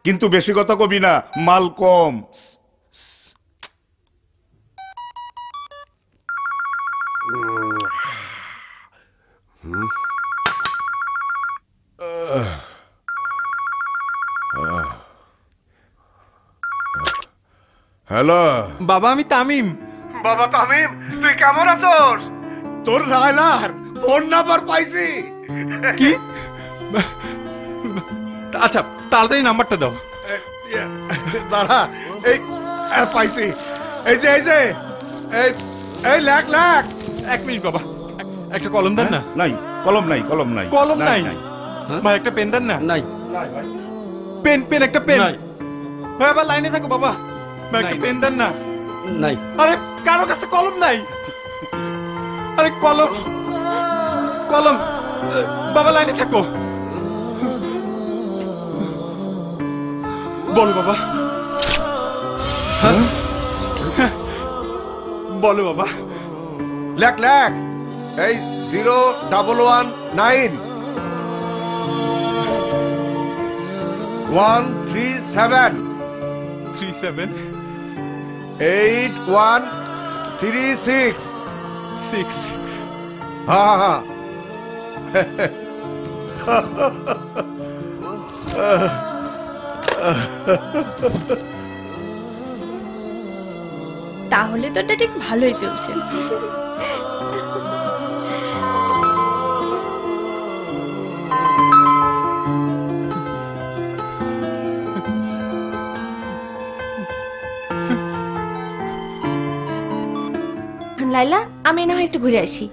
কিন্তু বেশি কথা কবি না, মাল কম। হ্যালো
বাবা, আমি তামিম।
বাবা তামিম, তুই কেমন আছোস? তোর লায়লার ফোন নাম্বার পাইছি।
কি? আচ্ছা, তাড়াতাড়ি নাম্বারটা দাও।
দাঁড়া, এই পাইছি। এই যে এই লাখ
1 মিনিট বাবা, একটা কলম দেন না।
নাই, কলম নাই, কলম নাই,
কলম নাই। ভাই একটা পেন দেন না। নাই পেন একটা পেন। ভাই আবার লাইনে থাকো বাবা, ভাই একটা পেন দেন না। নাই। আরে কারো কাছে কলম নাই? আরে কলম বাবা, লাইনে থাকো। বলো বাবা। বলো বাবা।
লাখ এই 0119 137 8136 হ্যাঁ।
তাহলে তো এটা ঠিক ভালোই চলছে।
লাইলা, আমি না হয় একটু ঘুরে আসি।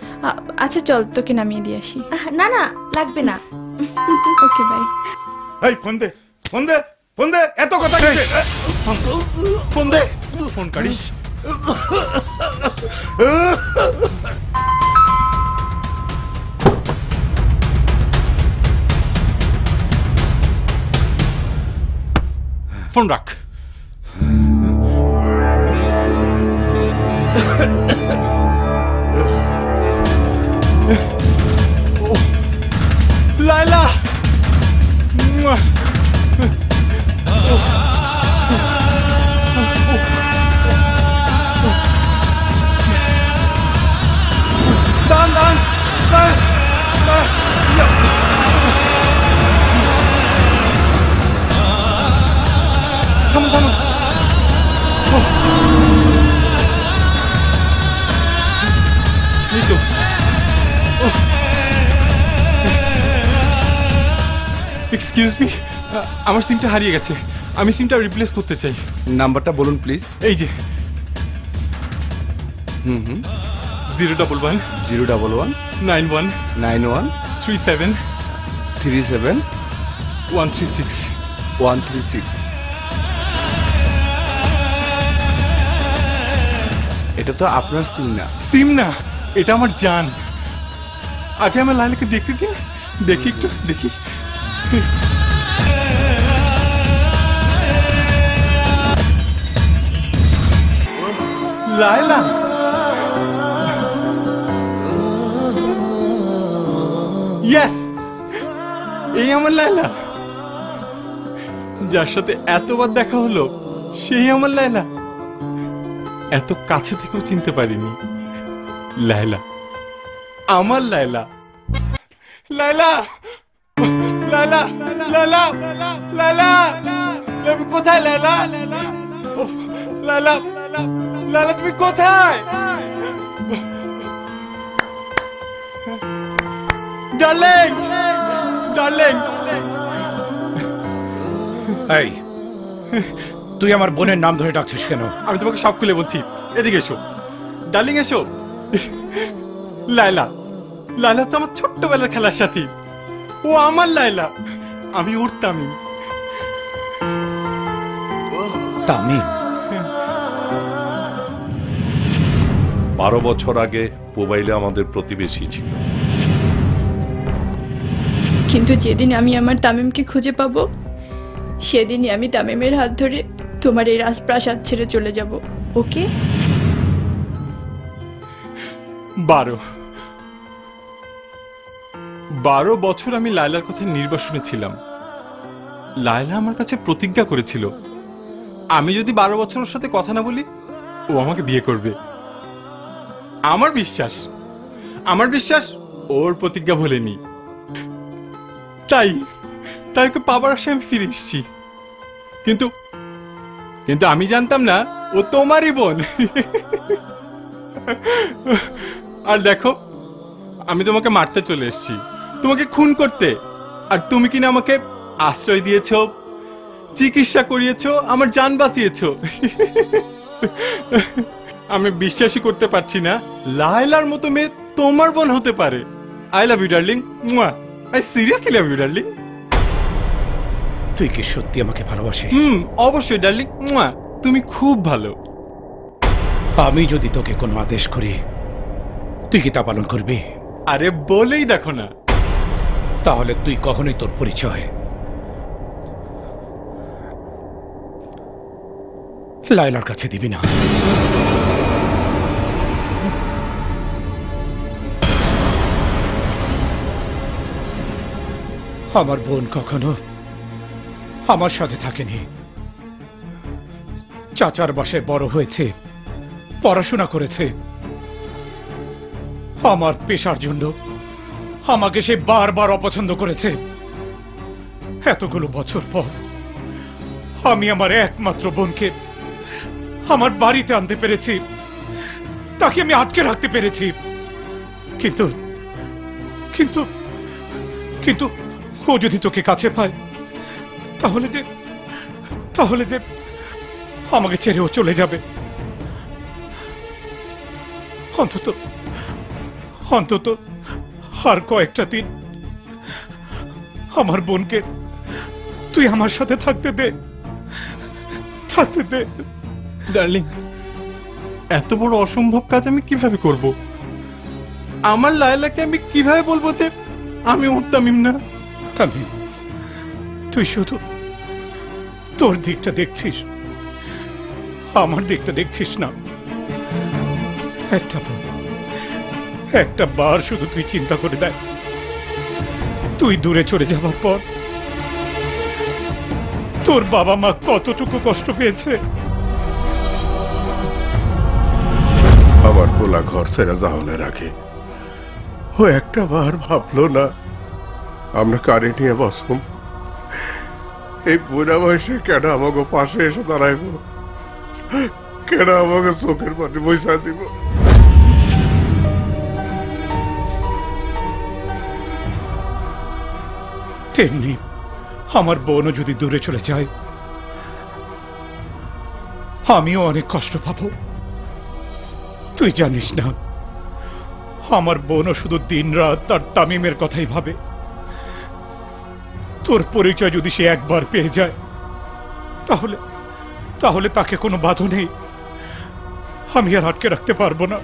আচ্ছা চল, তোকে নামিয়ে দিয়ে আসি।
না না, লাগবে না।
Okay bye.
এই ফোন দে, এত কথা কিসের?
ফোন দে, ফোন করিস। ফোন রাখ। লায়লা, দান দান থামুন থামুন। এই তো এক্সকিউজ মি, আমার সিমটা হারিয়ে গেছে, আমি সিমটা রিপ্লেস করতে চাই।
নাম্বারটা বলুন প্লিজ।
এই যে 011
011
91
91
37
37
136
136। এটা তো আপনার সিম না।
সিম না, এটা আমার জান। আগে আমার লাইলাকে দেখতে দিন, দেখি একটু দেখি। লায়লা, ইয়েস, এই আমার লায়লা, যার সাথে এতবার দেখা হলো সেই আমার লায়লা। এত কাছে থেকেও চিনতে পারিনি। লায়লা, আমার লায়লা। লায়লা, লায়লা, লায়লা, লায়লা, কোথায় লায়লা? লায়লা, লায়লা তুমি কোথায়? Darling, darling.
এই, তুই আমার বোনের নাম ধরে ডাকছিস কেন?
আমি তোমাকে সব খুলে বলছি, এদিকে এসো। ডার্লিং এসো। লায়লা, লায়লা তো আমার ছোট্টবেলার খেলার সাথী। ও আমার লায়লা, আমি ওর তামিম।
তামিম?
12 বছর আগে মোবাইলে আমাদের প্রতিবেশী ছিল।
কিন্তু যেদিন আমি আমার তামিমকে খুঁজে পাবো সেদিনই আমি তামিমের হাত ধরে তোমার এই রাজপ্রাসাদ ছেড়ে চলে যাব। ওকে?
12 বছর আমি লায়লার কথা নির্বাসনে ছিলাম। লায়লা আমার কাছে প্রতিজ্ঞা করেছিল, আমি যদি 12 বছর ওর সাথে কথা না বলি ও আমাকে বিয়ে করবে। আমার বিশ্বাস ওর প্রতিজ্ঞা ভুলেনি। তাই ওকে পাবার আশায় আমি ফিরে এসেছি। কিন্তু আমি জানতাম না ও তোমারই বোন। আর দেখো, আমি তোমাকে মারতে চলে এসেছি, তোমাকে খুন করতে। আর তুমি কিনা আমাকে আশ্রয় দিয়েছো, চিকিৎসা করিয়েছো, আমার জান বাঁচিয়েছো। আমি বিশ্বাসই করতে পারছি না লায়লার মতো মেয়ে তোমার বোন হতে পারে। I love you darling, I seriously love you darling.
তুই কি সত্যি আমাকে ভালোবাসিস?
অবশ্যই ডার্লিং, তুমি খুব ভালো।
আমি যদি তোকে কোনো আদেশ করি তুই কি তা পালন করবি?
আরে বলেই দেখো না।
তাহলে তুই কখনোই তোর পরিচয় লায়লার কাছে দিবি না। আমার বোন কখনো আমার সাথে থাকেনি। চাচার বাসায় বড় হয়েছে, পড়াশোনা করেছে। আমার পেশার জন্য আমাকে সে বারবার অপছন্দ করেছে। এতগুলো বছর পর আমি আমার একমাত্র বোনকে আমার বাড়িতে আনতে পেরেছি, তাকে আমি আটকে রাখতে পেরেছি। কিন্তু কিন্তু কিন্তু ও যদি তোকে কাছে পায় তাহলে যে আমাকে ছেড়েও চলে যাবে। অন্তত আর কয়েকটা দিন আমার বোনকে তুই আমার সাথে থাকতে দে। থাকতে দে।
ডার্লিং, এত বড় অসম্ভব কাজ আমি কিভাবে করব? আমার লায়লাকে আমি কিভাবে বলবো যে আমি ওর তামিম না?
তামিম, তুই শুধু তোর দিকটা দেখছিস, আমার দিকটা দেখছিস না। একটা বার শুধু তুই চিন্তা করে দেখ, তুই দূরে চলে যাবার পর তোর বাবা মা কতটুকু কষ্ট পেয়েছে।
আমার পোলা ঘর ছেড়ে যাওয়ালে রাখে, ও একটা বার ভাবলো না আমরা কারে নিয়ে বসুম, এই বুড়া বয়সে কেন আমাকে পাশে এসে দাঁড়াইব, কেন আমাকে চোখের পানি বইসা দিব।
তেমনি আমার বোনও যদি দূরে চলে যায়, আমিও অনেক কষ্ট পাবো। তুই জানিস না, আমার বোনও শুধু দিন রাত তার তামিমের কথাই ভাবে। তোর পরিচয় যদি সে একবার পেয়ে যায়, তাহলে তাহলে তাকে কোনো বাধা নেই, আমি আর আটকে রাখতে পারবো না।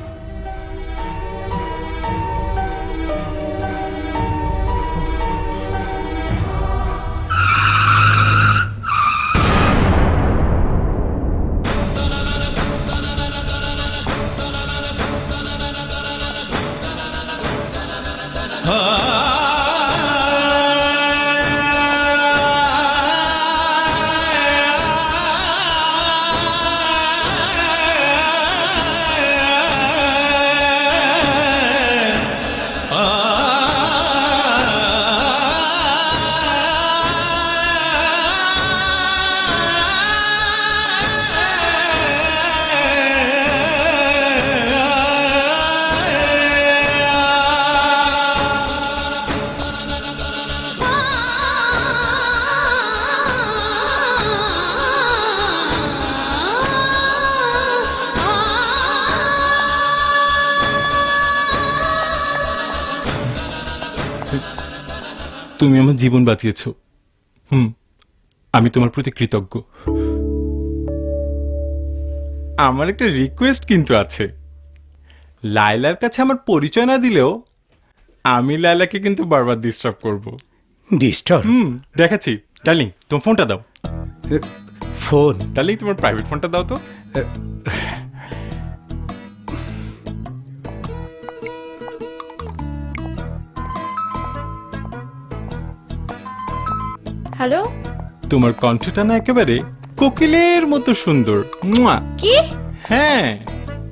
তুমি আমার জীবন বাঁচিয়েছ। আমি তোমার প্রতি কৃতজ্ঞ। আমার একটা রিকোয়েস্ট কিন্তু আছে। লায়লার কাছে আমার পরিচয় না দিলেও আমি লায়লাকে কিন্তু বারবার ডিস্টার্ব করব।
ডিস্টার্ব?
দেখাচ্ছি। ডার্লিং, তোমার ফোনটা দাও।
ফোন?
ডার্লিং, তোমার প্রাইভেট ফোনটা দাও তো।
হ্যালো,
তোমার কণ্ঠটা না একেবারে কোকিলের মতো সুন্দর।
কি?
হ্যাঁ,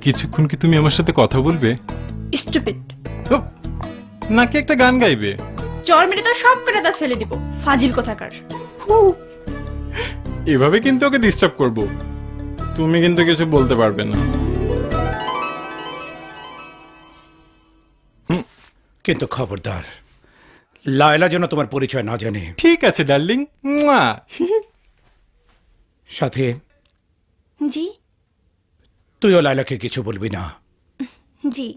কিছুক্ষণ কি তুমি আমার সাথে কথা বলবে?
স্টুপিড।
নাকি একটা গান গাইবে?
চর মেরে তো সব করে দাঁত ফেলে দিব, ফাজিল কোথাকার।
এভাবে কিন্তু ওকে ডিস্টার্ব করব, তুমি কিন্তু কিছু বলতে পারবে না।
কিন্তু খবরদার, লায়লা যেন তোমার পরিচয় না জানে।
ঠিক আছে ডার্লিং।
সাথে
জি?
তুইও লায়লাকে কিছু বলবি না।
জি।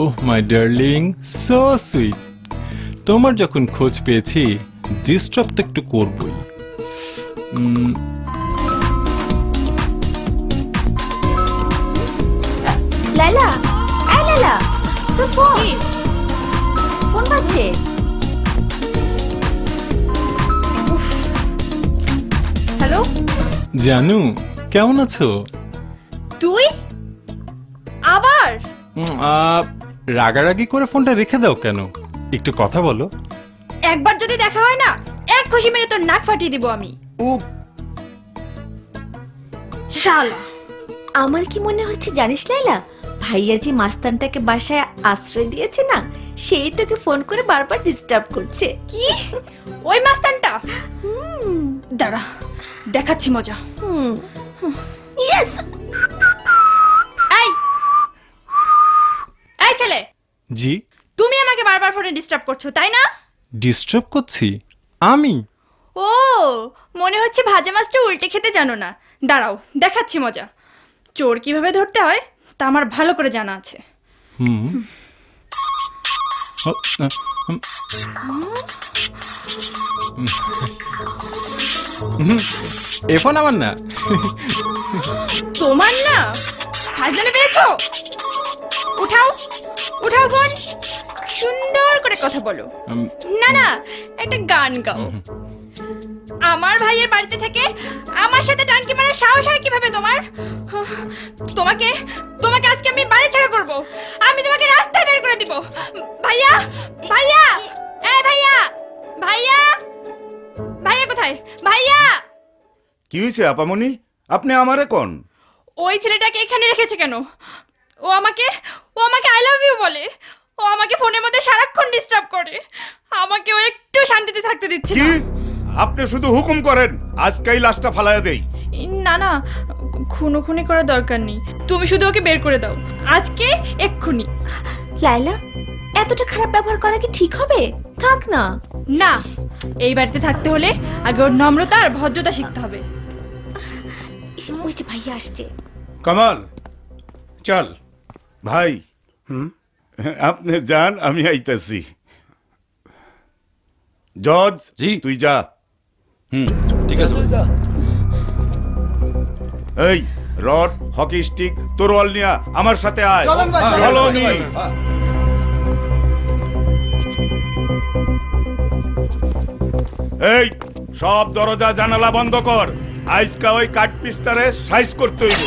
ওহ মাই ডার্লিং, সো সুইট। তোমার যখন খোঁজ পেয়েছি, ডিস্টার্ব তো একটু করবই।
লায়লা, এই লায়লা, তোর ফোন বাজছে।
হ্যালো
জানু, কেমন আছো?
তুই আবার
রাগারাগি করে ফোনটা রেখে দাও কেন? একটু কথা বলো।
একবার যদি দেখা হয় না, এক খুশি মেরে তোর নাক ফাটিয়ে দিব আমি।
শালা, আমার কি মনে হচ্ছে জানিস লায়লা, ভাইয়া যে মাস্তানটাকে বাসায় আশ্রয় দিয়েছে না, সেই তোকে ফোন করে বারবার ডিস্টার্ব করছে।
কি? ওই মাস্তানটা? দাঁড়া, দেখাচ্ছি মজা।
ইয়েস।
এই ছেলে,
জি?
তুমি আমাকে বারবার ফোনে ডিস্টার্ব করছো, তাই না?
ডিস্টার্ব করছি আমি?
ও, মনে হচ্ছে ভাজা মাছটা উল্টে খেতে জানো না। দাঁড়াও, দেখাচ্ছি মজা। চোর কিভাবে ধরতে হয় তা আমার ভালো করে জানা আছে।
এ ফোন আমার না।
তোমার না? ফাজলামি পেয়েছো? উঠাও উঠাও ফোন, সুন্দর করে কথা বলো। না না, একটা গান গাও। আমার ভাইয়ের বাড়িতে থেকে আমার সাথে টানকি মারার সাহস হয় কিভাবে তোমার? তোমাকে তোমাকে আজকে আমি বাড়ি ছাড়া করব। আমি তোমাকে রাস্তায় বের করে দিব। ভাইয়া, ভাইয়া, এই ভাইয়া, ভাইয়া, ভাইয়া কোথায়? ভাইয়া!
কি হয়েছে আপামনি? আপনি আমারে কোন?
ওই ছেলেটাকে এখানে রেখেছে কেন? ও আমাকে আই লাভ ইউ বলে। ও আমাকে ফোনের মধ্যে সারাক্ষণ ডিস্টার্ব করে। আমাকে ও একটু শান্তিতে থাকতে দিচ্ছে না।
আপনি শুধু হুকুম করেন, আজকেই লাশটা ফালাইয়া দেই।
না না, খুনোখুনি করার দরকার নেই। তুমি শুধু ওকে বের করে দাও, আজকে এক্ষুনি।
লাইলা, এতটা খারাপ ব্যবহার করা কি ঠিক হবে? থাক না।
না, এই বাড়িতে থাকতে হলে আগে ওর নম্রতা আর ভদ্রতা শিখতে হবে।
ওই যে ভাইয়া আসছে।
কামাল, চল ভাই। আপনি যান, আমি আইতাছি। জজ, তুই যা।
ঠিক আছে।
এই রড, হকি স্টিক, তরোয়াল নিয়া আমার সাথে আয়।
চলেন ভাই, চলেন।
চলো নি। এই সব দরজা জানালা বন্ধ কর। আজকা ওই কাঠ পিস্টারে সাইজ করতে হইব।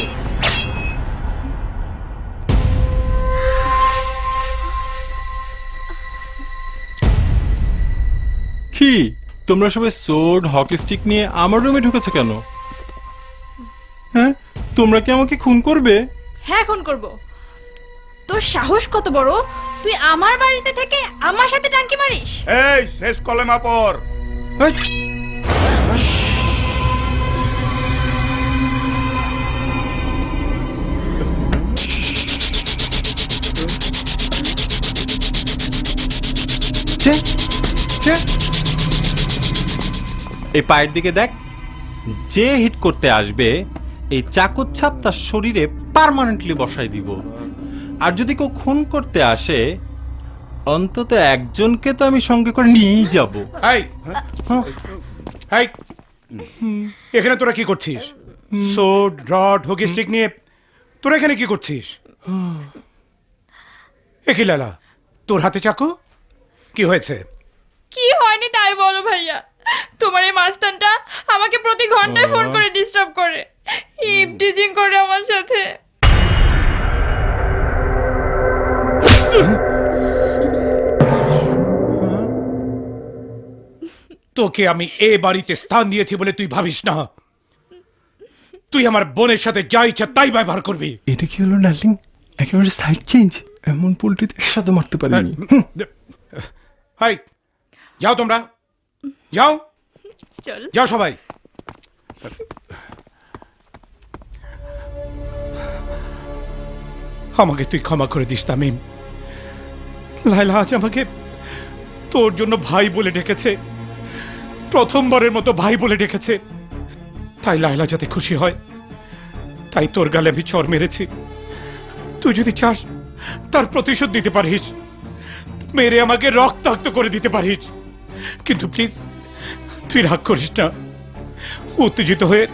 কি তোমরা সবাই সোর্ড হকি স্টিক নিয়ে আমার রুমে ঢুকেছো কেন? হ্যাঁ, তোমরা কি আমাকে খুন করবে?
হ্যাঁ, খুন করব। তোর সাহস কত বড়, তুই আমার বাড়িতে থেকে আমার সাথে টাঙ্কি মারিস?
এই শেষ কলেমা পড়।
এই পায়ের দিকে দেখ, যে হিট করতে আসবে এই চাকুর ছাপ তার শরীরে পার্মানেন্টলি বসাই দিব। আর যদি কেউ খুন করতে আসে, অন্তত একজনকে তো আমি সঙ্গে করে নিয়েই যাব।
এখানে তোরা কি করছিস? সোড, রড, হকি স্টিক নিয়ে তোরা এখানে কি করছিস? একই লালা, তোর হাতে চাকু? কি হয়েছে?
কি হয়নি তাই বলো ভাইয়া। তোমার এই মাস্তানটা আমাকে প্রতি ঘন্টায় ফোন করে ডিস্টার্ব করে, ইভটিজিং করে আমার সাথে।
তোকে আমি এ বাড়িতে স্থান দিয়েছি বলে তুই ভাবিস না তুই আমার বোনের সাথে যা ইচ্ছা তাই ব্যবহার করবি।
এটা কি হলো ডার্লিং? একেবারে সাইড চেঞ্জ। এমন পোল্ট্রিতে একসাথে মারতে পারিনি।
হাই, যাও তোমরা, যাও
চল,
যাও সবাই। আমাকে তুই ক্ষমা করে দিস তামিম। লায়লা আজ আমাকে তোর জন্য ভাই বলে ডেকেছে, প্রথমবারের মতো ভাই বলে ডেকেছে। তাই লায়লা যাতে খুশি হয়, তাই তোর গালে আমি চর মেরেছি। তুই যদি চাস তার প্রতিশোধ দিতে পারিস, মেরে আমাকে রক্তাক্ত করে দিতে পারিস, কিন্তু প্লিজ তুই রাগ করিস না। উত্তেজিত হয়ে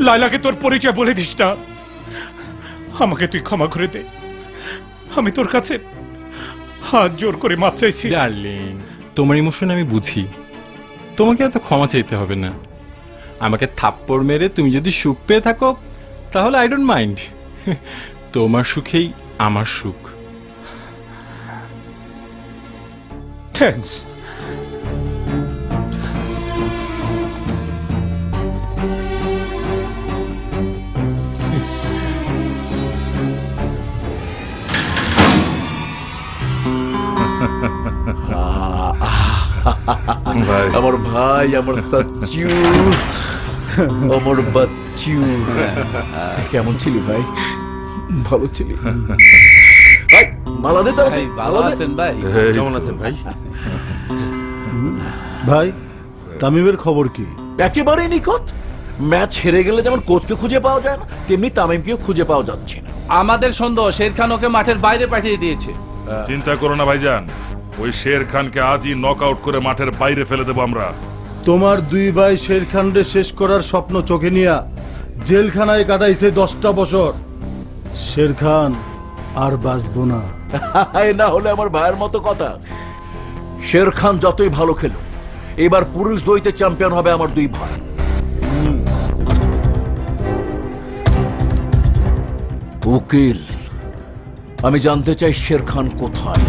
লায়লাকে তোর পরিচয় বলে দিস না। আমাকে তুই ক্ষমা করে দে। আমি তোর কাছে হাত জোর করে মাপ চাইছি।
ডার্লিং, তোমার ইমোশন আমি বুঝি, তোমাকে এত ক্ষমা চাইতে হবে না। আমাকে থাপ্পড় মেরে তুমি যদি সুখ পেয়ে থাকো তাহলে আই ডোন্ট মাইন্ড। তোমার সুখেই আমার সুখ।
থ্যাঙ্কস।
আমার ভাই, আমার সচ্চু, আমার বাচ্চু। কেমন ছিলি ভাই? ভালো ছিলি? ভাই মালা দে তাড়াতাড়ি।
ভালো আছেন ভাই?
কেমন আছেন ভাই?
ভাই তামিমের খবর কি?
একেবারেই নিখুঁত। ম্যাচ হেরে গেলে যেমন কোচকে খুঁজে পাওয়া যায় না, তেমনি তামিমকেও খুঁজে পাওয়া যাচ্ছে না।
আমাদের সন্দেহ শের খান ওকে মাঠের বাইরে পাঠিয়ে দিয়েছে।
চিন্তা করো না ভাইজান, ওই শের খানকে আজই নক আউট করে মাঠের বাইরে ফেলে দেবো আমরা।
তোমার দুই ভাই শের খানরে শেষ করার স্বপ্ন চোখে নিয়া জেলখানায় কাটাইছে 10টা বছর। শের খান আর বাঁচবো না।
না হলে আমার ভাইয়ের মতো কথা। শের খান যতই ভালো খেলো, এবার পুরুষ দ্বৈতে চ্যাম্পিয়ন হবে আমার দুই ভাই। উকিল, আমি জানতে চাই শের খান কোথায়?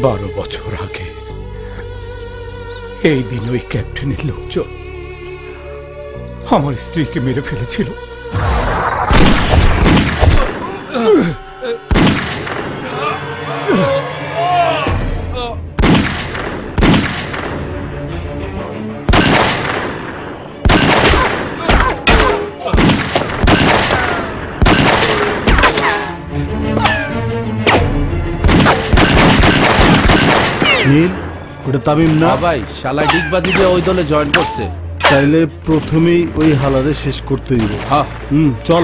বারো বছর আগে এই দিন ওই ক্যাপ্টেনের লোকজন আমার স্ত্রীকে মেরে ফেলেছিল।
ওটা তামিম না
ভাই? শালা ডিগবাজি দিয়ে ওই দলে জয়েন করছে।
তাইলে প্রথমেই ওই হালারে শেষ করতে দিব।
হ্যাঁ
চল।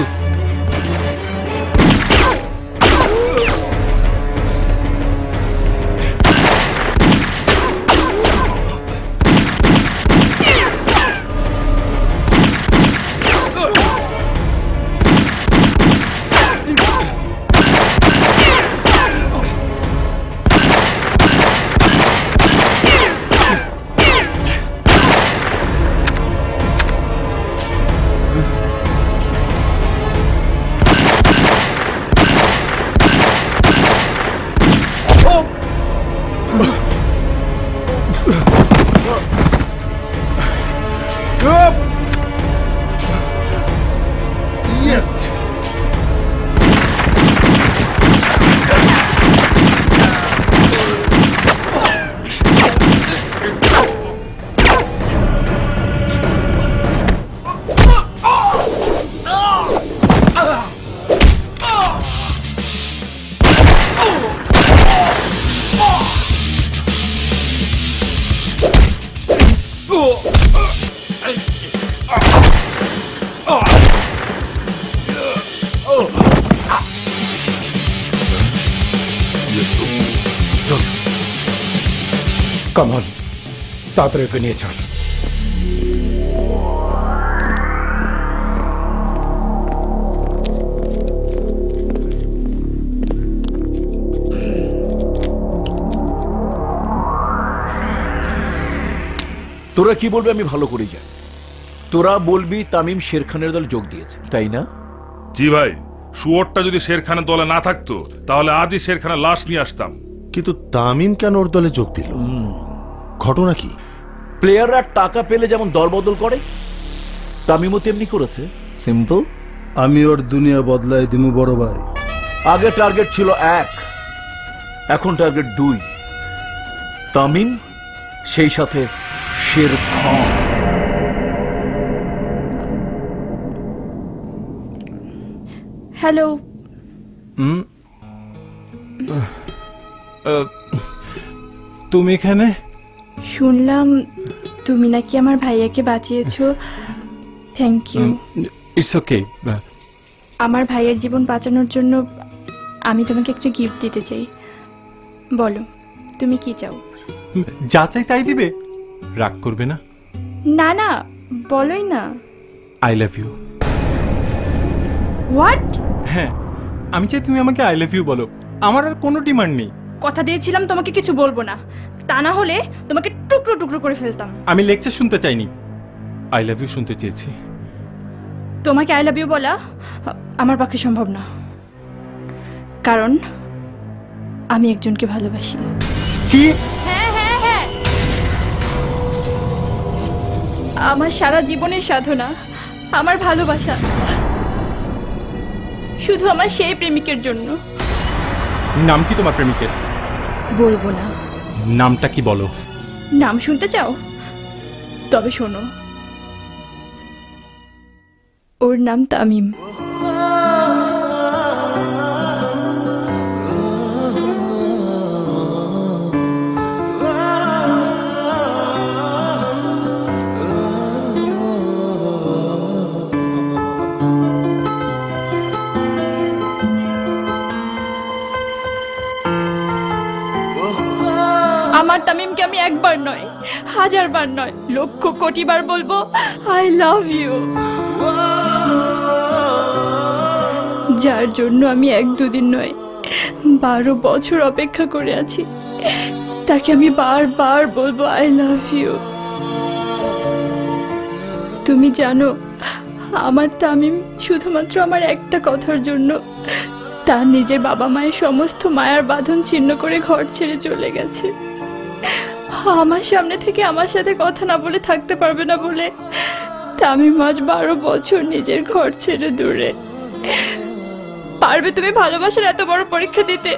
কামাল, তাড়াতাড়ি ওকে নিয়ে চল।
তোরা কি বলবি আমি ভালো করে জানি। তোরা বলবি তামিম শের খানের দলে যোগ দিয়েছে, তাই না?
জি ভাই, শুয়োরটা যদি শের খানের দলে না থাকতো তাহলে আজই শের খানের লাশ নিয়ে আসতাম।
কিন্তু তামিম কেন ওর দলে যোগ দিল? ঘটনা কি?
প্লেয়াররা টাকা পেলে যেমন দল বদল করে, তামিমও তেমনি করেছে। সিম্পল।
আমি ওর দুনিয়া বদলাই দিমু বড় ভাই।
আগে টার্গেট ছিল 1, এখন টার্গেট 2। তামিম, সেই সাথে শের খান।
হ্যালো।
তুমি এখানে?
শুনলাম তুমি নাকি আমার ভাইয়াকে বাঁচিয়েছো। Thank you.
It's okay.
আমার ভাইয়ের জীবন বাঁচানোর জন্য আমি তোমাকে একটা গিফট দিতে চাই। বলো তুমি কি চাও?
যা চাই তাই দিবে? রাগ করবে না?
না না, বলোই না।
I love you.
হোয়াট?
হ্যাঁ, আমি চাই তুমি আমাকে আই লাভ ইউ বলো। আমার আর কোনো ডিমান্ড নেই।
কথা দিয়েছিলাম তোমাকে কিছু বলবো না, তা না হলে তোমাকে টুকরো টুকরো করে ফেলতাম।
আমি লেকচার শুনতে চাইনি, আই লাভ ইউ শুনতে চেয়েছি।
তোমাকে আই লাভ ইউ বলা আমার পক্ষে সম্ভব না, কারণ আমি একজনকে ভালোবাসি।
কি?
হ্যাঁ হ্যাঁ হ্যাঁ, আমার সারা জীবনের সাধনা আমার ভালোবাসা শুধু আমার সেই প্রেমিকের জন্য।
নাম কি তোমার প্রেমিকের?
বলবো না।
নামটা কি বলো?
নাম শুনতে চাও? তবে শোনো, ওর নাম তামিম। আমার তামিমকে আমি একবার নয়, হাজারবার নয়, লক্ষ কোটি বার বলবো আই লাভ ইউ। যার জন্য আমি 1-2 দিন নয় 12 বছর অপেক্ষা করে আছি, তাকে আমি বারবার বলবো আই লাভ ইউ। তুমি জানো, আমার তামিম শুধুমাত্র আমার একটা কথার জন্য তার নিজের বাবা মায়ের সমস্ত মায়ার বাঁধন ছিন্ন করে ঘর ছেড়ে চলে গেছে। আমার সামনে থেকে আমার সাথে কথা না বলে থাকতে পারবে না বলে তামিম আজ 12 বছর নিজের ঘর ছেড়ে দূরে। পারবে তুমি ভালোবাসার এত বড় পরীক্ষা দিতে?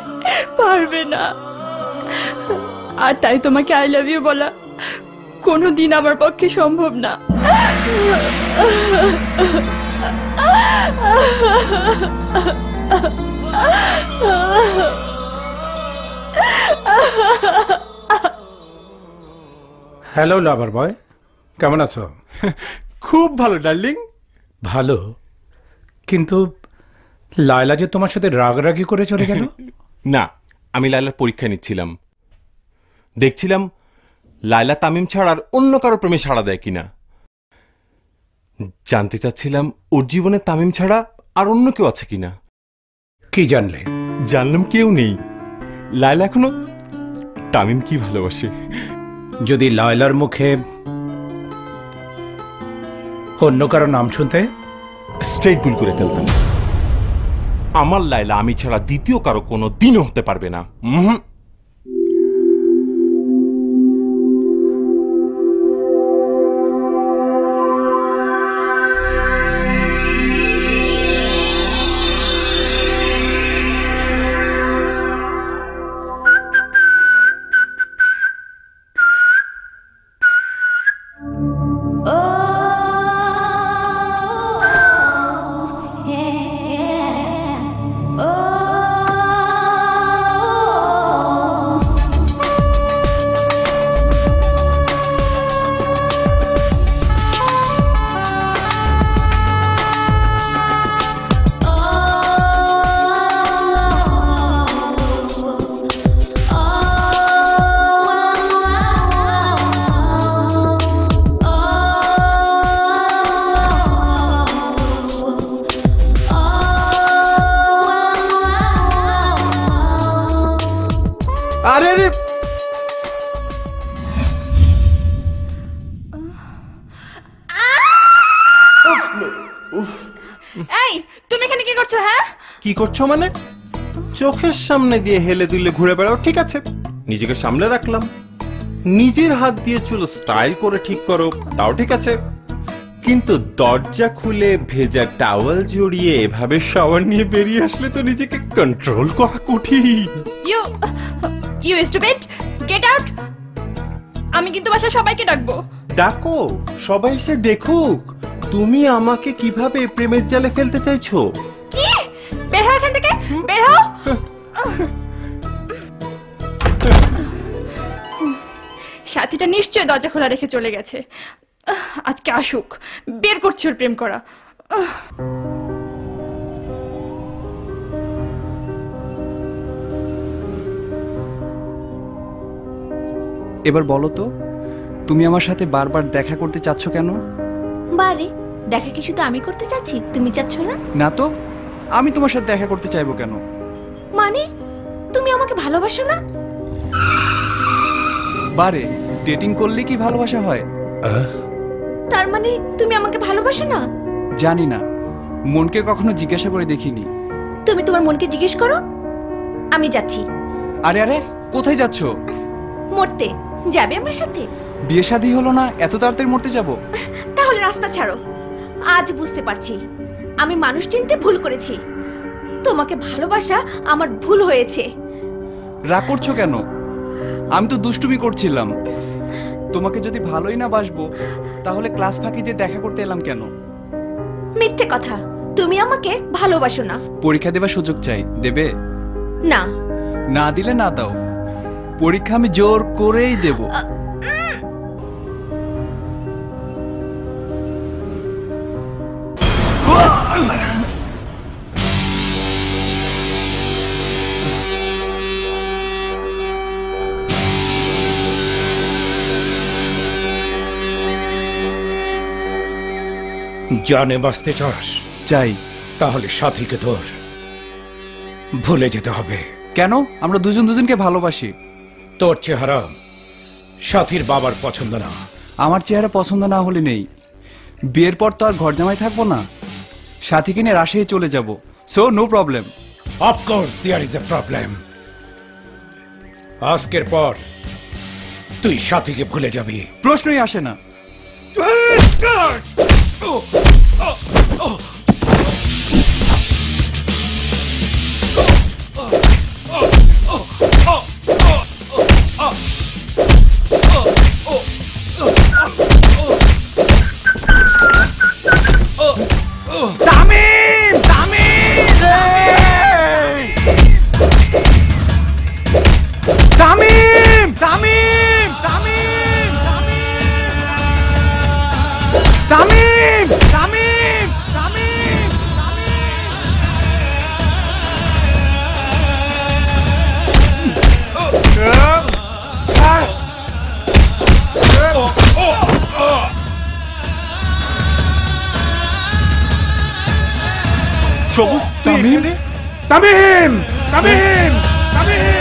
পারবে না। আর তাই তোমাকে আই লাভ ইউ বলা কোনোদিন আমার পক্ষে সম্ভব না।
হ্যালো লাভার বয়, কেমন আছো?
খুব ভালো ডার্লিং।
ভালো, কিন্তু লায়লা যে তোমার সাথে রাগারাগি করে চলে গেল।
না, আমি লায়লার পরীক্ষা নিচ্ছিলাম, দেখছিলাম লায়লা তামিম ছাড়া আর অন্য কারো প্রেমে সাড়া দেয় কিনা। জানতে চাচ্ছিলাম ওর জীবনে তামিম ছাড়া আর অন্য কেউ আছে কিনা।
কি জানলে?
জানলাম কেউ নেই। লায়লা এখনো তামিম কি ভালোবাসে।
যদি লায়লার মুখে অন্য কারো নাম শুনতে,
স্ট্রেট ভুল করে ফেলতাম। আমার লায়লা আমি ছাড়া দ্বিতীয় কারো কোনো দিনও হতে পারবে না।
এই তুমি এখানে কি করছো? হ্যাঁ,
কি করছো মানে? চোখের সামনে দিয়ে হেলে দুলে ঘুরে বেড়াও, ঠিক আছে, নিজেকে সামলে রাখলাম। নিজের হাত দিয়ে চুল স্টাইল করে ঠিক করো, তাও ঠিক আছে, কিন্তু দরজা খুলে ভেজা টাওয়াল জড়িয়ে এভাবে শাওয়ার নিয়ে বেরিয়ে আসলে তো নিজেকে কন্ট্রোল করা কঠিন।
You stupid, get out. আমি কিন্তু বাসায় সবাইকে ডাকবো।
ডাকো, সবাই এসে দেখুক তুমি আমাকে কিভাবে প্রেমের জালে ফেলতে চাইছো।
কি? বের হও এখান থেকে, বের হও। সাথীটা নিশ্চয় দরজা খোলা রেখে চলে গেছে। আজকে আসুক, বের করছে ওর প্রেম করা।
এবার বলো তো, তুমি আমার সাথে বারবার দেখা করতে চাচ্ছ কেন?
বারে দেখা কি শুধু আমি করতে চাচ্ছি, তুমি চাচ্ছ না?
না তো, আমি তোমার সাথে দেখা করতে চাইবো কেন?
মানে আমাকে ভালোবাসো না?
বারে ডেটিং করলে কি ভালোবাসা হয়?
তার মানে তুমি আমাকে ভালোবাসো না?
জানি না, মনকে কখনো জিজ্ঞাসা করে দেখিনি।
তুমি তোমার মনকে জিজ্ঞেস করো। আমি যাচ্ছি।
আরে আরে, কোথায় যাচ্ছ?
মরতে যাবে আমার সাথে?
বিয়ে শাদী হলো না, এত তাড়াতাড়ি মরতে যাব?
তাহলে রাস্তা ছাড়ো। আজ বুঝতে পারছি আমি মানুষ চিনতে ভুল করেছি। তোমাকে ভালোবাসা আমার ভুল হয়েছে।
রাগ করছো কেন? আমি তো দুষ্টুমি করছিলাম। তোমাকে যদি ভালোই না বাসবো তাহলে ক্লাস ফাঁকি দিয়ে দেখা করতে এলাম কেন?
মিথ্যে কথা, তুমি আমাকে ভালোবাসো না।
পরীক্ষা দেবার সুযোগ চাই, দেবে?
না।
না দিলে না দাও, পরীক্ষা আমি জোর করেই দেব।
জানে বাঁচতে চাস?
চাই।
তাহলে সাথীকে তোর ভুলে যেতে হবে।
কেন? আমরা দুজন দুজনকে ভালোবাসি।
তোর চেহারা সাথীর বাবার পছন্দ না।
আমার চেহারা পছন্দ না হলে নেই, বিয়ের পর তো আর ঘর জামাই থাকবো না, সাথীকে নিয়ে রাজশাহী চলে যাব। So no problem.
Of course there is a problem. আজকের পর তুই সাথীকে ভুলে যাবি,
প্রশ্নই আসে না।
তামিম, তামিম, তামিম, তামিম, তামিম, তামিম, তামিম, তামিম,
সবুজ,
তামিম, তামিম, তামিম, তামিম।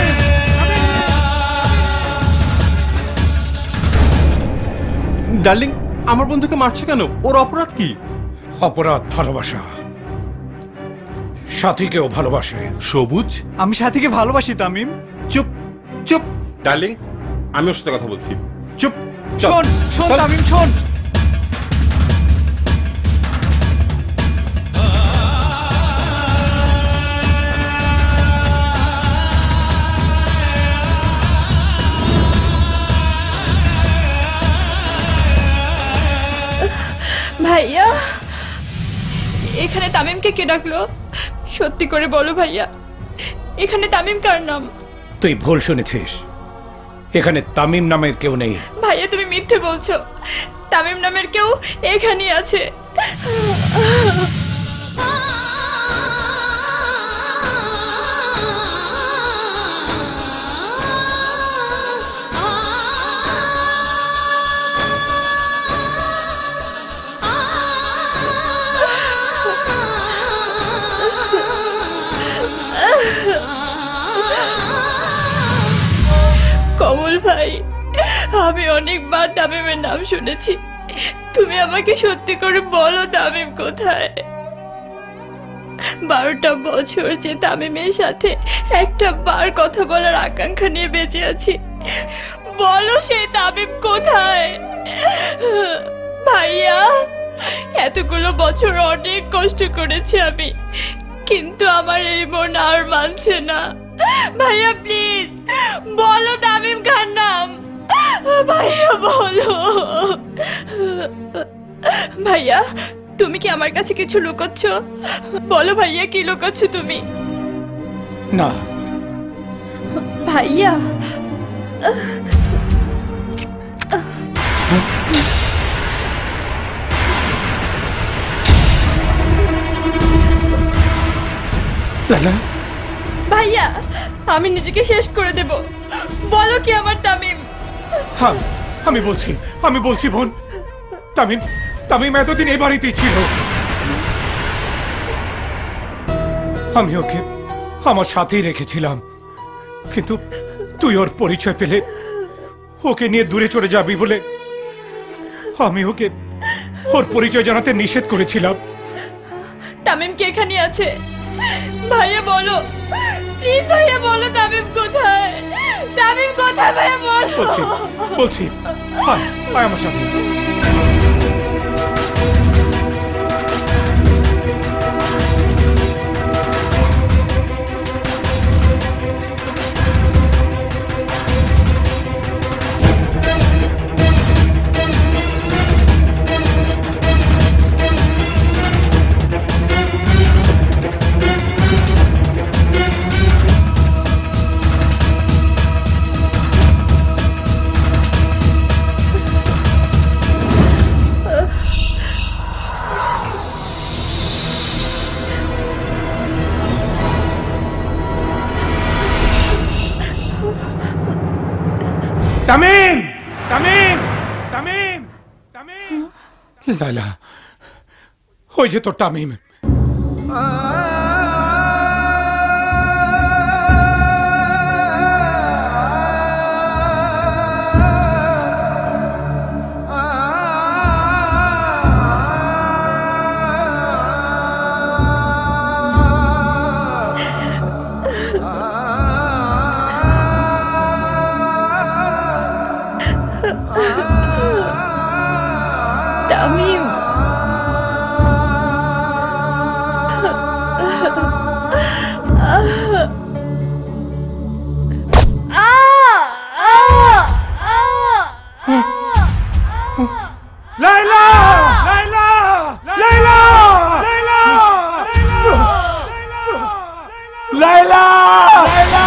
ডার্লিং, আমার বন্ধুকে মারছো কেন? ওর অপরাধ কি?
অপরাধ ভালোবাসা। সাথীকেও ভালোবাসে।
সবুজ,
আমি সাথীকে ভালোবাসি। তামিম,
চুপ চুপ। ডার্লিং, আমি ওর সাথে কথা বলছি। চুপ।
শোন শোন তামিম, শোন।
ভাইয়া, এখানে তামিমকে কে ডাকলো? সত্যি করে বলো ভাইয়া, এখানে তামিম কার নাম?
তুই ভুল শুনেছিস, এখানে তামিম নামের কেউ নেই।
ভাইয়া তুমি মিথ্যে বলছো, তামিম নামের কেউ এখানেই আছে। কমল ভাই, আমি অনেকবার তামিমের নাম শুনেছি, তুমি আমাকে সত্যি করে বলো তামিম কোথায়? 12টা বছর যে তামিমের সাথে একটা বার কথা বলার আকাঙ্ক্ষা নিয়ে বেঁচে আছি, বলো সেই তামিম কোথায়? ভাইয়া, এতগুলো বছর অনেক কষ্ট করেছি আমি, কিন্তু আমার এই মন আর মানছে না। ভাইয়া প্লিজ বলো তামিম কার নাম? ভাইয়া বলো। ভাইয়া, তুমি কি আমার কাছে কিছু লুকোচ্ছ? বলো ভাইয়া, কি লুকোচ্ছ তুমি?
না
ভাইয়া,
লালা,
ভাইয়া আমি নিজেকে শেষ করে দেব, বলো কি আমার তামিম?
থাম, আমি বলছি বোন, তামিম, তামিম এতদিন এই বাড়িতেই ছিল। আমি ওকে আমার সাথেই রেখেছিলাম, কিন্তু তুই ওর পরিচয় পেলে ওকে নিয়ে দূরে চলে যাবি বলে আমি ওকে ওর পরিচয় জানাতে নিষেধ করেছিলাম।
তামিম কি এখানে আছে? ভাইয়া বলো, প্লিজ ভাইয়া বলো তামিম কোথায়? তামিম কোথায় ভাইয়া বলো।
বলছি আয় আমার সাথে। তামিম, তামিম, তামিম, তামিম। লাইলা, ওই যে তোর তামিম।
তামিম,
লাইলা, লাইলা, লাইলা, লাইলা, লাইলা, লাইলা।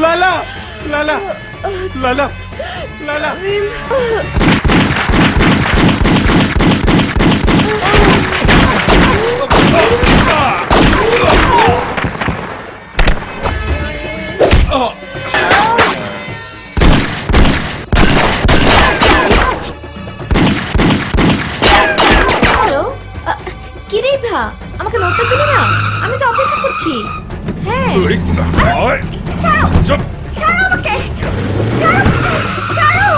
লালা, লালা, লালা, লালা।
কি রে ভা, আমাকে নোটটা দিবি না? আমি তো অপেক্ষা করছি। হ্যাঁ, ছাড়ো, ছাড়ো আমাকে, ছাড়ো, ছাড়ো।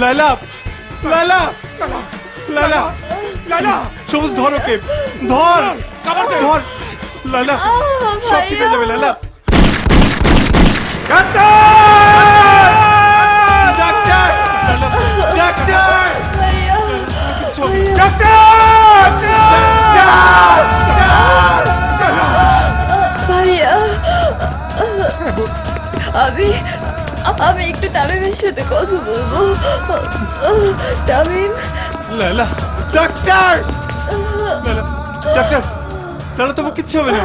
লাইলা, লাইলা, লাইলা, লাইলা, সবুজ ধর ওকে, ধর, ধর, লাইলা, সব ঠিক হয়ে যাবে লাইলা। ডাক্তার, ডাক্তার,
ভাইয়া, আমি একটু তামিমের সাথে কথা বলবো। তামিম,
লাইলা, ডাক্তার, লাইলা, ডাক্তার, লাইলা তোমার কিচ্ছু হবে না।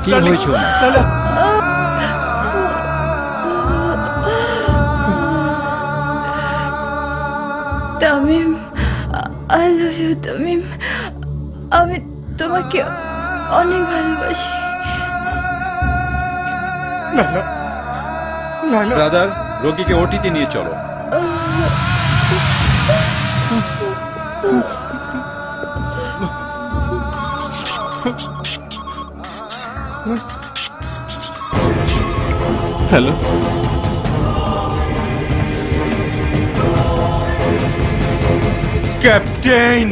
কি হয়েছে?
Laila,
Tamim, I love you Tamim. আমি তোমাকে অনেক ভালোবাসি।
ব্রাদার, রোগীকে ওটিতে নিয়ে চলো।
Hello,
captain.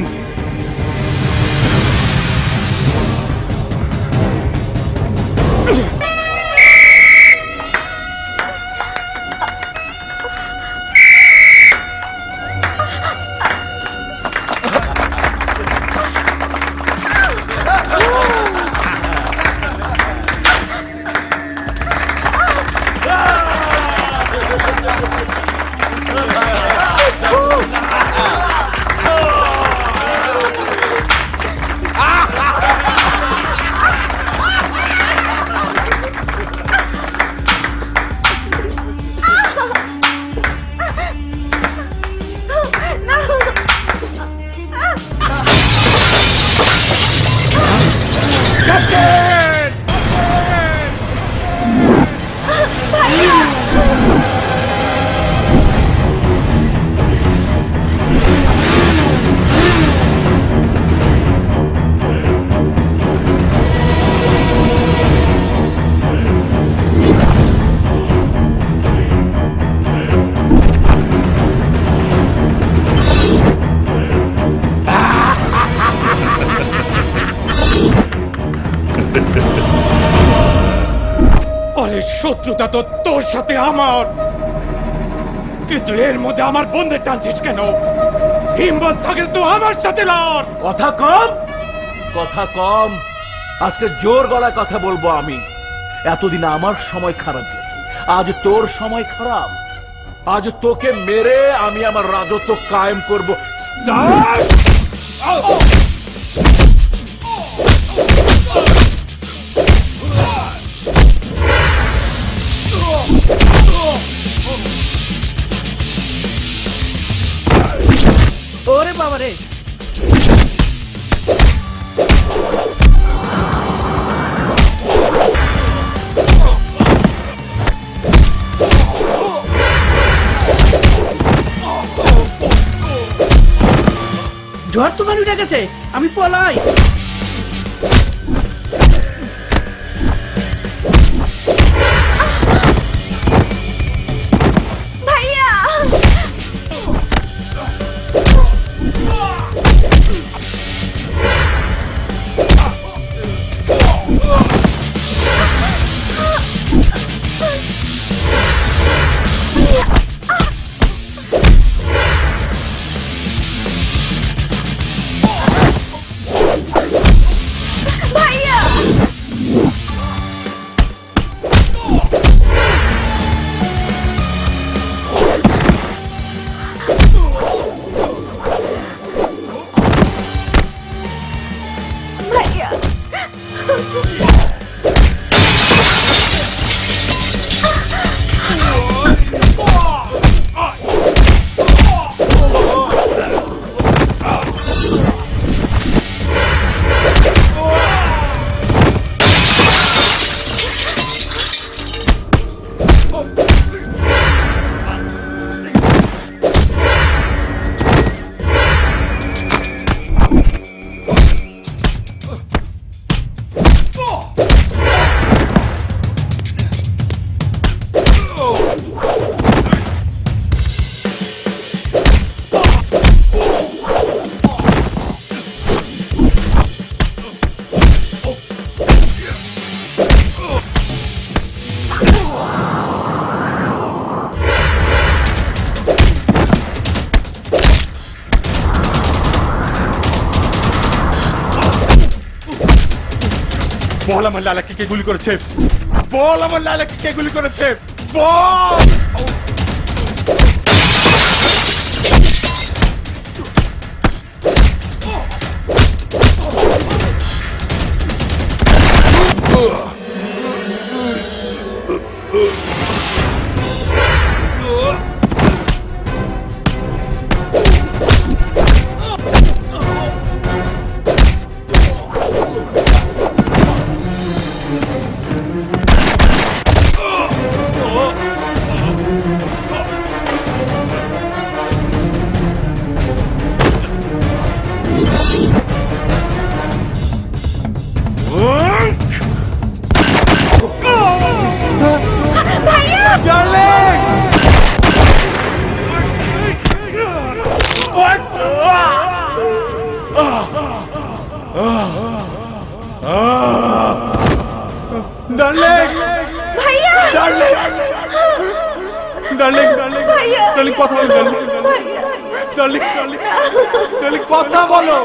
শত্রুতা তো তোর সাথে আমার, কিন্তু এর মধ্যে আমার বন্ধে টানছিস কেন? হিম্মত থাকলে তো আমার সাথে লড়।
কথা কম, কথা কম। আজকে জোর গলায় কথা বলবো আমি। এতদিন আমার সময় খারাপ গেছে, আজ তোর সময় খারাপ। আজ তোকে মেরে আমি আমার রাজত্ব কায়েম করব। স্টার্ট!
ওরে বাবা রে, ঝড় তুফান উঠে গেছে, আমি পলাই।
ভাইয়া
বল আমার লালাকে কে গুলি করেছে, বল আমার লালাকে কে গুলি করেছে, বল। কথা বলো।